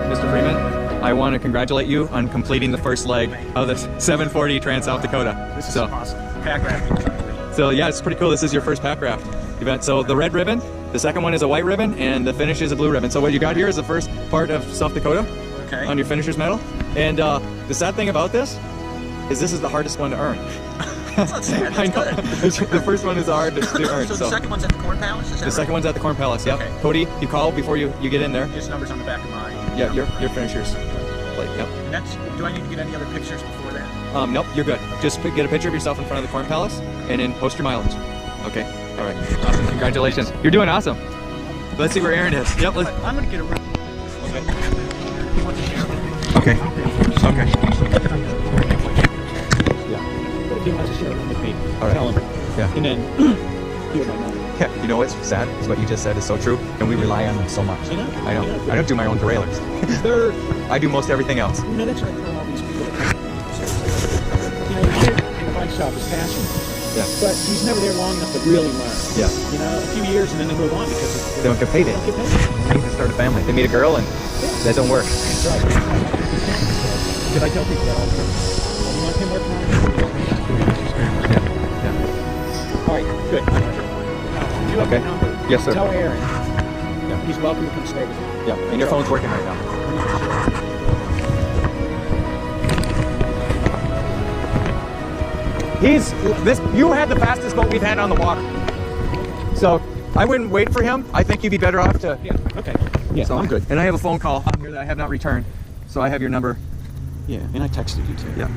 Mr. Freeman, I want to congratulate you on completing the first leg of the 740 Trans-South Dakota. This is awesome. Pack rafting. So yeah, it's pretty cool. This is your first pack raft event. So the red ribbon, the second one is a white ribbon, and the finish is a blue ribbon. So what you got here is the first part of South Dakota on your finisher's medal. And the sad thing about this is the hardest one to earn. That's not sad. I That's know. good. The first one is the hardest to earn. So the second one's at the Corn Palace? Is that The right? second one's at the Corn Palace, yep. Okay. Cody, you call before you get in there. Just numbers on the back of mine. Yeah, your finisher's plate, yep. And that's, do I need to get any other pictures before that? Nope, you're good. Just get a picture of yourself in front of the Corn Palace and then post your mileage. Okay, all right. Awesome, congratulations. You're doing awesome. Let's see where Aaron is. Yep, let's... I'm going to get around. Okay. Okay. Yeah. But if he wants to share it with me, All right. tell him. Yeah. And then do it right now. Yeah, you know what's sad is what you just said is so true, and we rely on them so much. I know. I know. I don't do my own derailleurs. I do most everything else. You know, that's right for all these people. You know, the kid in the bike shop is passionate. Yeah. But he's never there long enough to really learn. Yeah. You know, a few years and then they move on because They don't get paid. they don't get paid. They need to start a family. They meet a girl and that don't work. That's right. Because I tell people that all the time. You want him working on it? Yeah. Yeah. All right, good. Now, you have Okay. my number. Yes, sir. Tell Aaron. He's welcome to come stay with me. Yeah. And your phone's working right now. You had the fastest boat we've had on the water. So I wouldn't wait for him. I think you'd be better off to. Yeah, okay. Yeah, So I'm good. And I have a phone call on here that I have not returned. So I have your number. Yeah, and I texted you too. Yeah.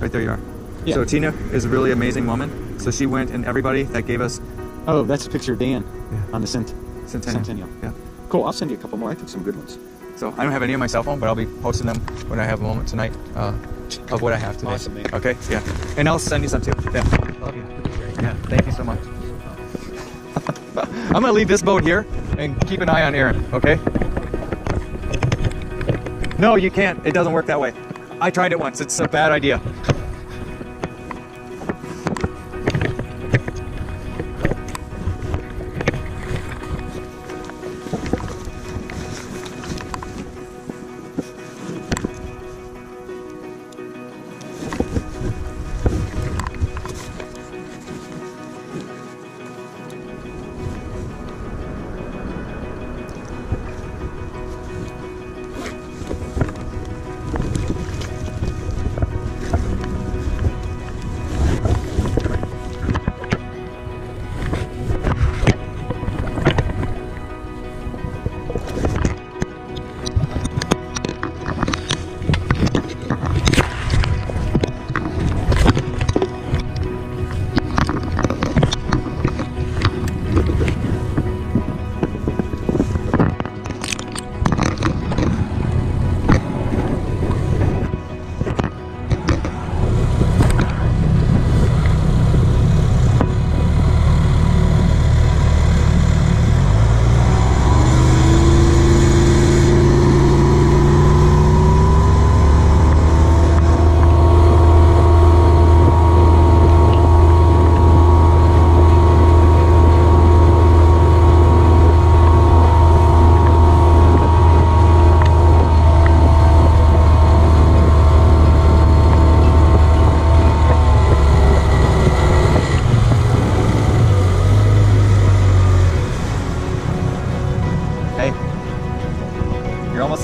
Right there you are. Yeah. So Tina is a really amazing woman. So she went and everybody that gave us Oh, that's a picture of Dan on the Centennial. Centennial. Yeah. Cool, I'll send you a couple more. I took some good ones. So I don't have any on my cell phone, but I'll be posting them when I have a moment tonight of what I have today. Awesome, man. Okay. Yeah. And I'll send you some too. Yeah. Love you. Yeah. Thank you so much. I'm gonna leave this boat here and keep an eye on Aaron. Okay. No, you can't. It doesn't work that way. I tried it once. It's a bad idea.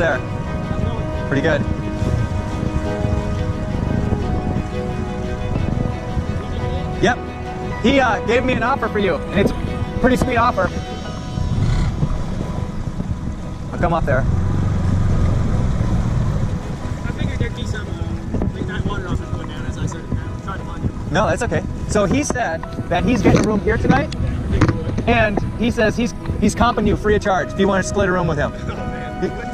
almost there. Pretty good. Yep. He gave me an offer for you, and it's a pretty sweet offer. I'll come up there. I figured there'd be some late night water offers going down as I started trying to find you. No, that's okay. So he said that he's getting a room here tonight, and he says he's comping you free of charge if you want to split a room with him. Oh man.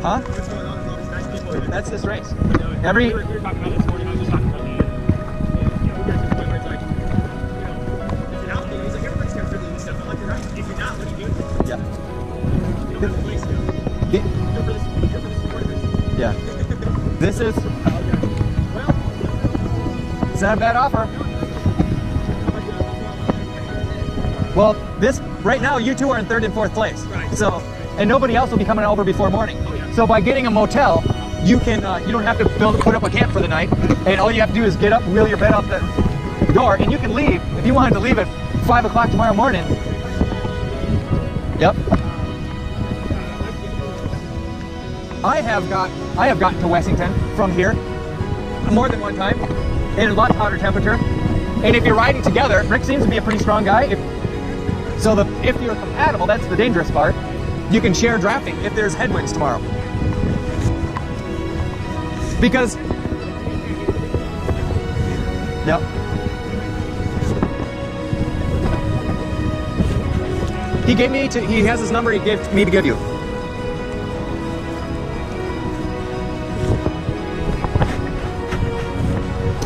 Huh? What's going on with all these nice people here? That's this race. You know, Every we were talking about it this morning. I was just talking about the, you know, we got to the point where it's like, you know, if you're not, he's like, everybody's got friendly and stuff. I'm like, you're right. If you're not, what are you doing? yeah. You don't have a place to go. You're for this support of it. Yeah. This is Well, it's not a bad offer. Well, this right now you two are in 3rd and 4th place. Right. So, and nobody else will be coming over before morning. Oh, yeah. So by getting a motel, you can you don't have to put up a camp for the night, and all you have to do is get up, wheel your bed out the door, and you can leave if you wanted to leave at 5 o'clock tomorrow morning. Yep. I have gotten to Wessington from here more than one time in a lot hotter temperature. And if you're riding together, Rick seems to be a pretty strong guy. If you're compatible, that's the dangerous part. You can share drafting if there's headwinds tomorrow. Because yep. He has his number he gave me to give you.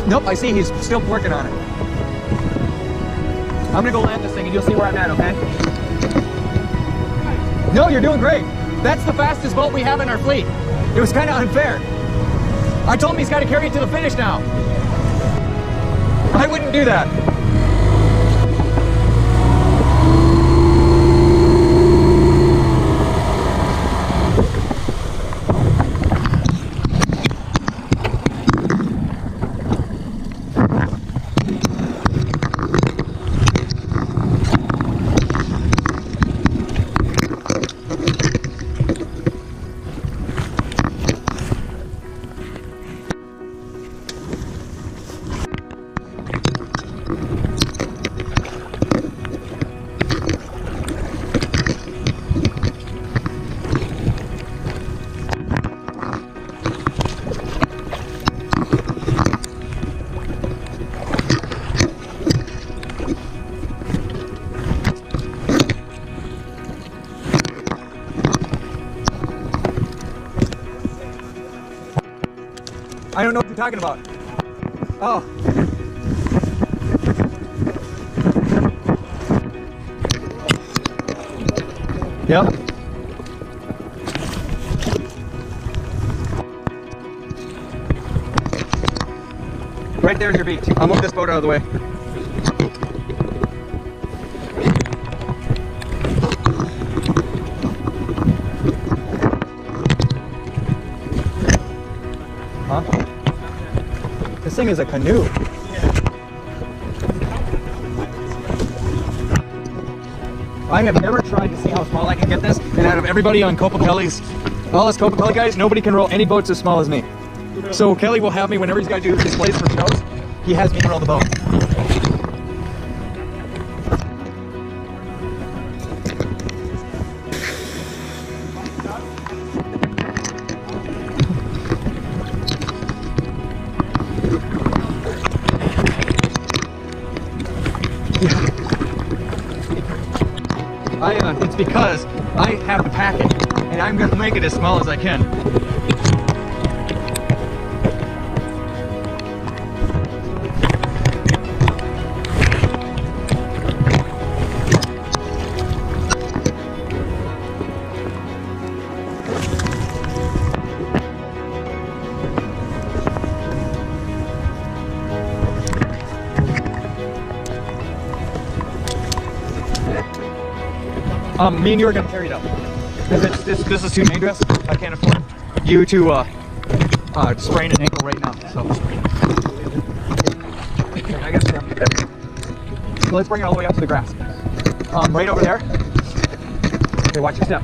Nope, I see he's still working on it. I'm gonna go land this thing and you'll see where I'm at, okay? No, you're doing great. That's the fastest boat we have in our fleet. It was kind of unfair. I told him he's got to carry it to the finish now. I wouldn't do that. I don't know what you're talking about. Oh. Yep. Right there's your beach. I'll move this boat out of the way. Huh? This thing is a canoe. I have never tried to see how small I can get this, and out of everybody on Copa Kelly's, all us Copa Kelly guys, nobody can roll any boats as small as me. So Kelly will have me, whenever he's got to do displays for shows, he has me roll the boat. It's because I have the packing, and I'm going to make it as small as I can. Me and you are going to carry it up. Because this is too dangerous. I can't afford you to sprain an ankle right now. So, I guess, so let's bring it all the way up to the grass. Right over there. Okay, watch your step.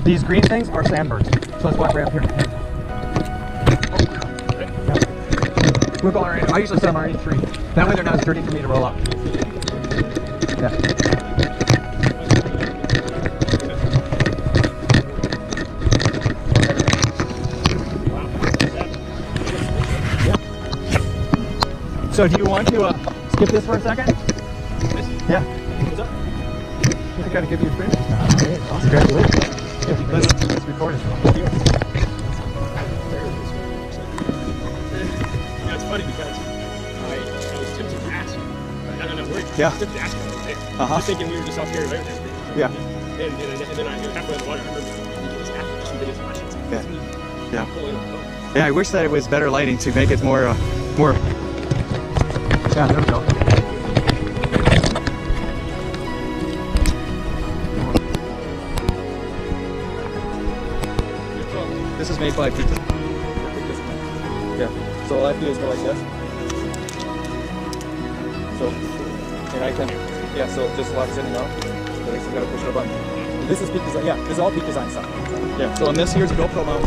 These green things are sandbirds. So let's walk right up here. We're going right. I usually set them on each tree. That way they're not as dirty for me to roll up. Yeah. So do you want to skip this for a second? Yeah. What's up? I gotta give you a spin. Awesome. Congratulations. Yeah, let's record it. Yeah, it's funny because I was tempted to ask you. I don't know where Yeah. I was tempted to ask you the other day. Uh-huh. Just thinking we were just off here, right? Yeah. And then I halfway in the water, I remember you just asked me videos questions. Yeah. Yeah. Pulling up. Yeah, I wish that it was better lighting to make it more. Yeah, there we go. This is made by pizza. Yeah. So all I have to do is go like this. So, and I can, yeah. So it just locks in and out. But I still gotta push the button. This is peak design. Yeah, this is all peak design stuff. Yeah. So on this here's a GoPro mount.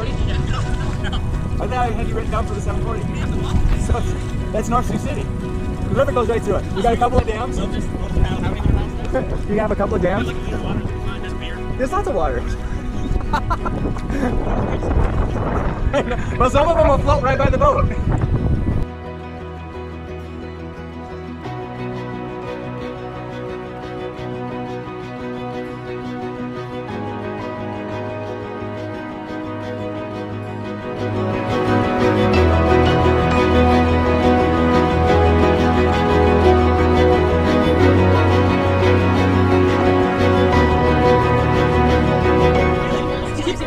740? No. I thought I had you written down for the 740. So that's North Sioux City. The river goes right through it. You got a couple of dams. So just how many miles? You have a couple of dams. There's lots of water. Well, some of them will float right by the boat.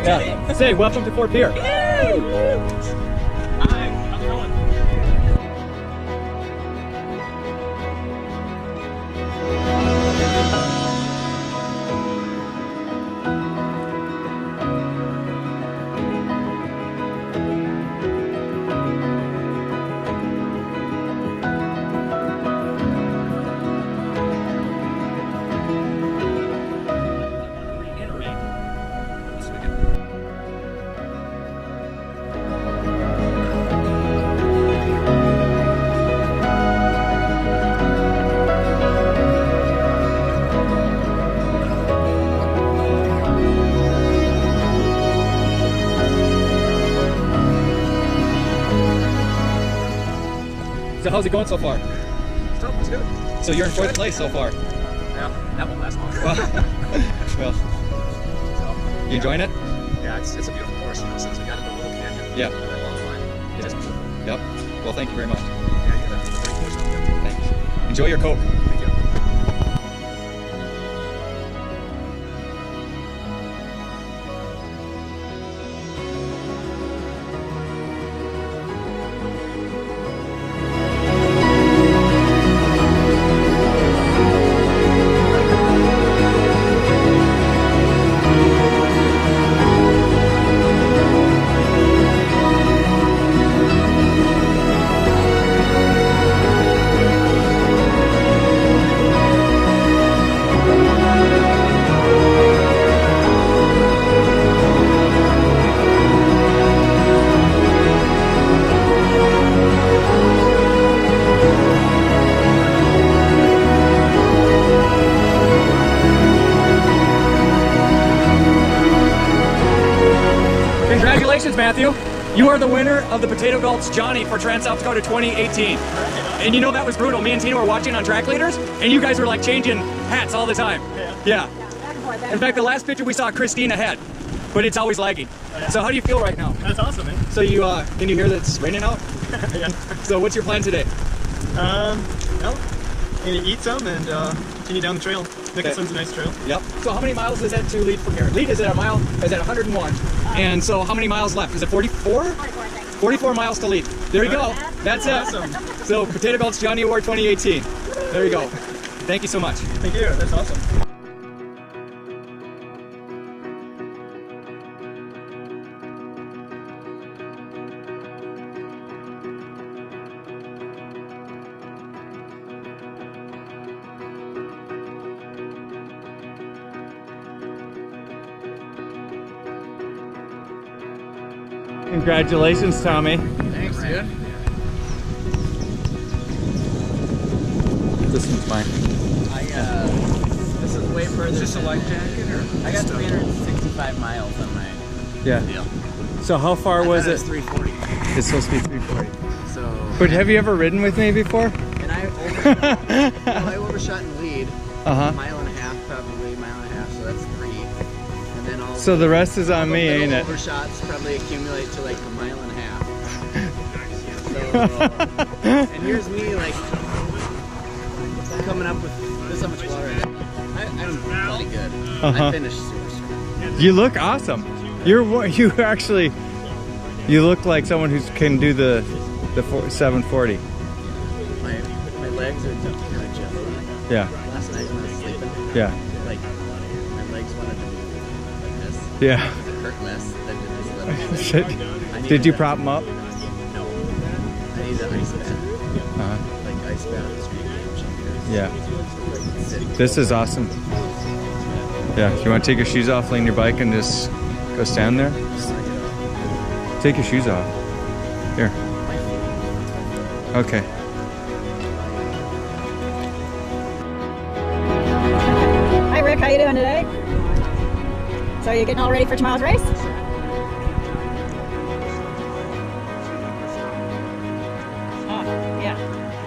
Yeah. Say, welcome to Fort Pierre. So how's it going so far? It's good. So you're in fourth place so far. Yeah, that won't last long. Well, So, you enjoying it? yeah, it's a beautiful course, you know, since we got into the little canyon. Yeah. That long line. It's just cool. Yep. Well, thank you very much. Yeah, you got a great course out there. Thanks. Enjoy your Coke. Thank you. Congratulations, Matthew. You are the winner of the Potato Gulch Johnny for Trans South Dakota 2018. And you know that was brutal. Me and Tina were watching on Track Leaders, and you guys were like changing hats all the time. Yeah. In fact, the last picture we saw Christine ahead, but it's always lagging. So how do you feel right now? That's awesome, man. So you can you hear that it's raining out? Yeah. So what's your plan today? Well, gonna eat some and continue down the trail. Nicholson's a nice trail. Yep. So how many miles is it to lead from here? Lead is at a mile, is at 101. And so how many miles left? Is it 44? 44 miles to lead. There you go. That's it. Awesome. So Potato Gulch Johnny Award 2018. There you go. Thank you so much. Thank you. That's awesome. Congratulations, Tommy. Thanks, dude. This one's mine. This is way further. Is this a life jacket or? I got 365 miles on my Yeah. deal. So how far was it? 340. It's supposed to be 340. So. But have you ever ridden with me before? And I overshot. I overshot in lead. Uh-huh. A mile and a half, probably a mile and a half. So that's 3. And then all. So the rest is on me, ain't it? Overshots probably accumulate to like a mile and a half. So, and here's me like coming up with this how much water I got. I'm pretty good. I finished super strong. You look awesome. You look like someone who can do the 740. My legs are kind of jello. Yeah. Last night when I was sleeping, Yeah. like my legs wanted to move like this. Yeah. It hurt less than just a little bit. Did you prop them up? No. I need an ice bath. Like ice bath. Yeah. This is awesome. Yeah. You want to take your shoes off, lean your bike, and just go stand there? Take your shoes off. Here. Okay. Hi Rick, how you doing today? So you getting all ready for tomorrow's race? Oh, yeah.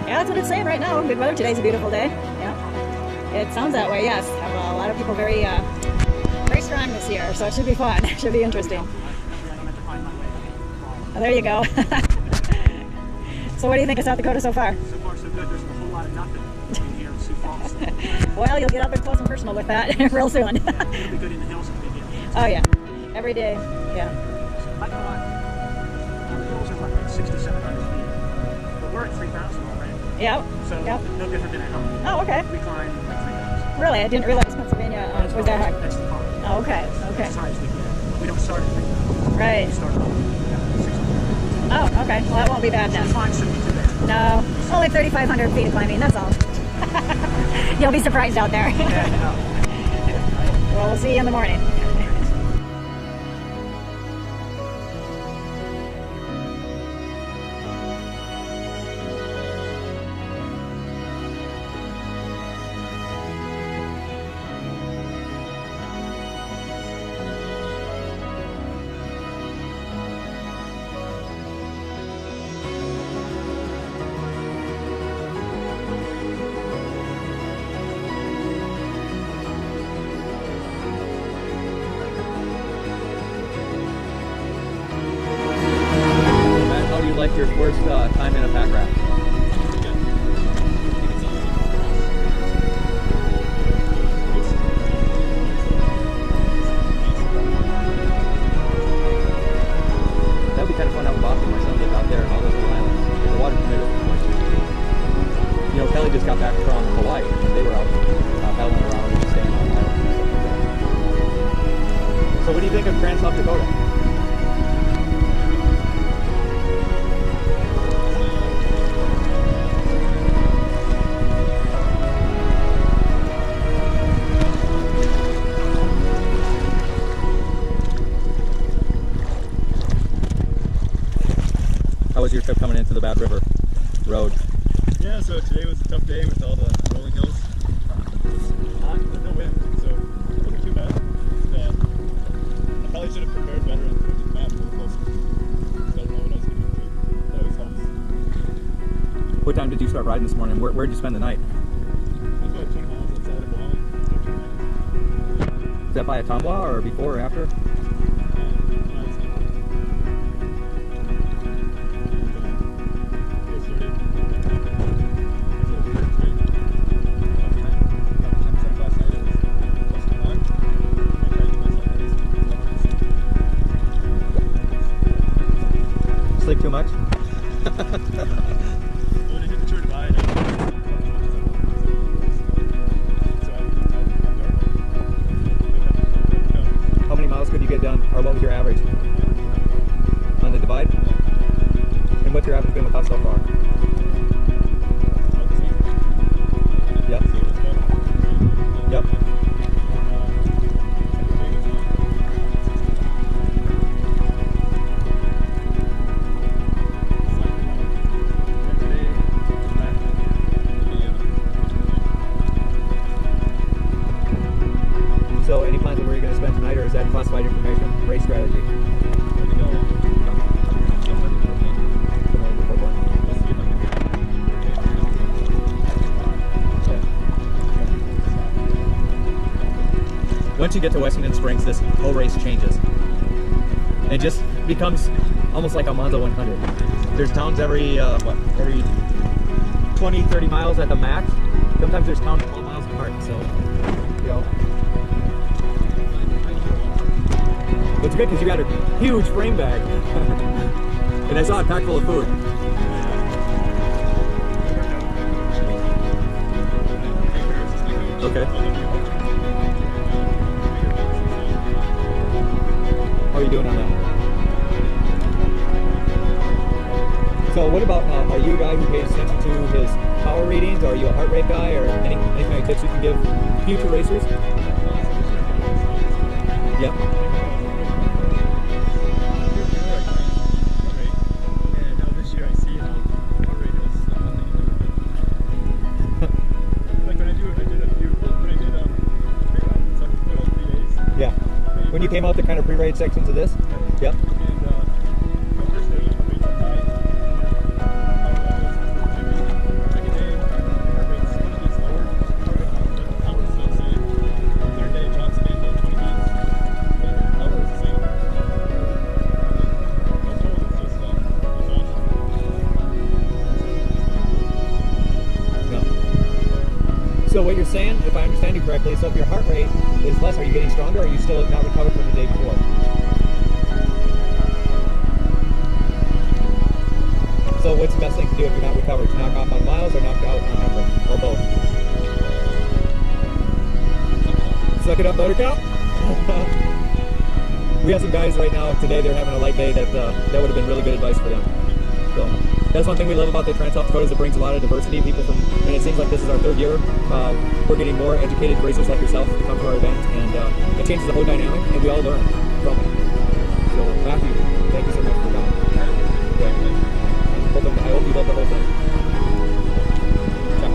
Yeah, that's what it's saying right now. Good weather. Today's a beautiful day. Yeah. It sounds that way, yes. Have a lot of people very strong this year, so it should be fun. It should be interesting. Oh, there you go. So what do you think of South Dakota so far? So far, so good. There's a whole lot of nothing in here in Sioux Falls. Well, you'll get up and close and personal with that real soon. It'll be good in the hills if we get in. Oh yeah, every day. Yeah. So, like a lot. The hills are like 6,700 feet. But we're at 3,000 already. Yep. So Yep. no different than at home. Oh, okay. We climb like 3,000. Really, I didn't realize Pennsylvania was that high. That's the top. Oh, okay. Okay. That's as high as we get. We don't start at 3,000. Right. We start at 600. Oh, okay. Well, that won't be bad The then. climb shouldn't be too bad. No, only 3,500 feet of climbing. That's all. You'll be surprised out there. Well, we'll see you in the morning. How do you like your first time in a pack raft? That would be kind of fun to have a Boston or something out there in all those little islands. If the water permitted, of course. You know, Kelly just got back from Hawaii, and they were out paddling around and staying on islands and stuff like that. So what do you think of Trans South Dakota? How was your trip coming into the Bad River Road? Yeah, so today was a tough day with all the rolling hills. But no wind, so it wasn't too bad. I probably should have prepared better and looked at the map a little closer. So I don't know what I was getting into. That always helps. What time did you start riding this morning? Where did you spend the night? I was about 20 miles outside of Wally. Is that by a Tamwa or before or after? Sleep too much? How many miles could you get done, or what was your average on the divide? And what's your average been with us so far? Yep. Yep. So any plans on where you're going to spend tonight, or is that classified information, race strategy? Once you get to Washington Springs, this whole race changes. It just becomes almost like a Monza 100. There's towns every 20, 30 miles at the max. Sometimes there's towns 12 miles apart, so, you know. But it's good because you got a huge frame bag. And I saw it packed full of food. Okay. How are you doing on that? So what about, are you a guy who pays attention to his power readings? Or are you a heart rate guy? Or any kind of tips you can give future racers? Yep. grade sections of this. Yep. And the first day, our weights up high. Second day, our weights gets lower, but the power is still the same. Third day, it drops again to 20 beats. But the power is the same. Most of it's just exhaustion. So what you're saying, if I understand you correctly, so if your heart rate is less, are you getting stronger, or are you still not recovered from the day before? So what's the best thing to do if you're not recovered? To knock off on miles or knock out on effort? Or both? Suck it up, buttercup. We have some guys right now, today they're having a light day that would have been really good advice for them. So that's one thing we love about the Trans South Dakota is it brings a lot of diversity. People from, and it seems like this is our 3rd year. We're getting more educated racers like yourself to come to our event, and it changes the whole dynamic, and we all learn from it. So Matthew, thank you so much for coming. Okay. I hope you love the whole thing. Ciao.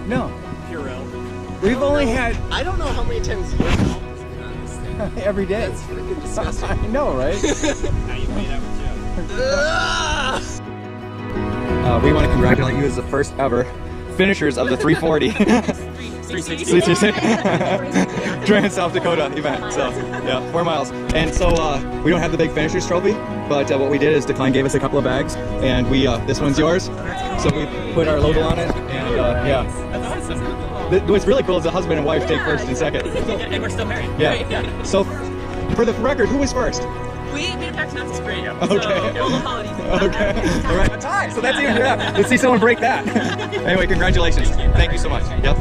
No. We've only had I don't know how many times you're on this. every day. That's freaking disgusting. I know, right? We want to congratulate you as the first ever finishers of the 340 Trans South Dakota event. So yeah, 4 miles. And so we don't have the big finishers trophy, but what we did is Decline gave us a couple of bags, and we this one's yours. So we put our logo on it, and yeah. What's really cool is the husband and wife take first and second. And we're still married. Yeah. So for the record, who was first? We made it back to North Spring. Okay. So, we'll call it easy. Okay. All right. So that's even, yeah. Let's see someone break that. Anyway, congratulations. Thank you so much. Yep.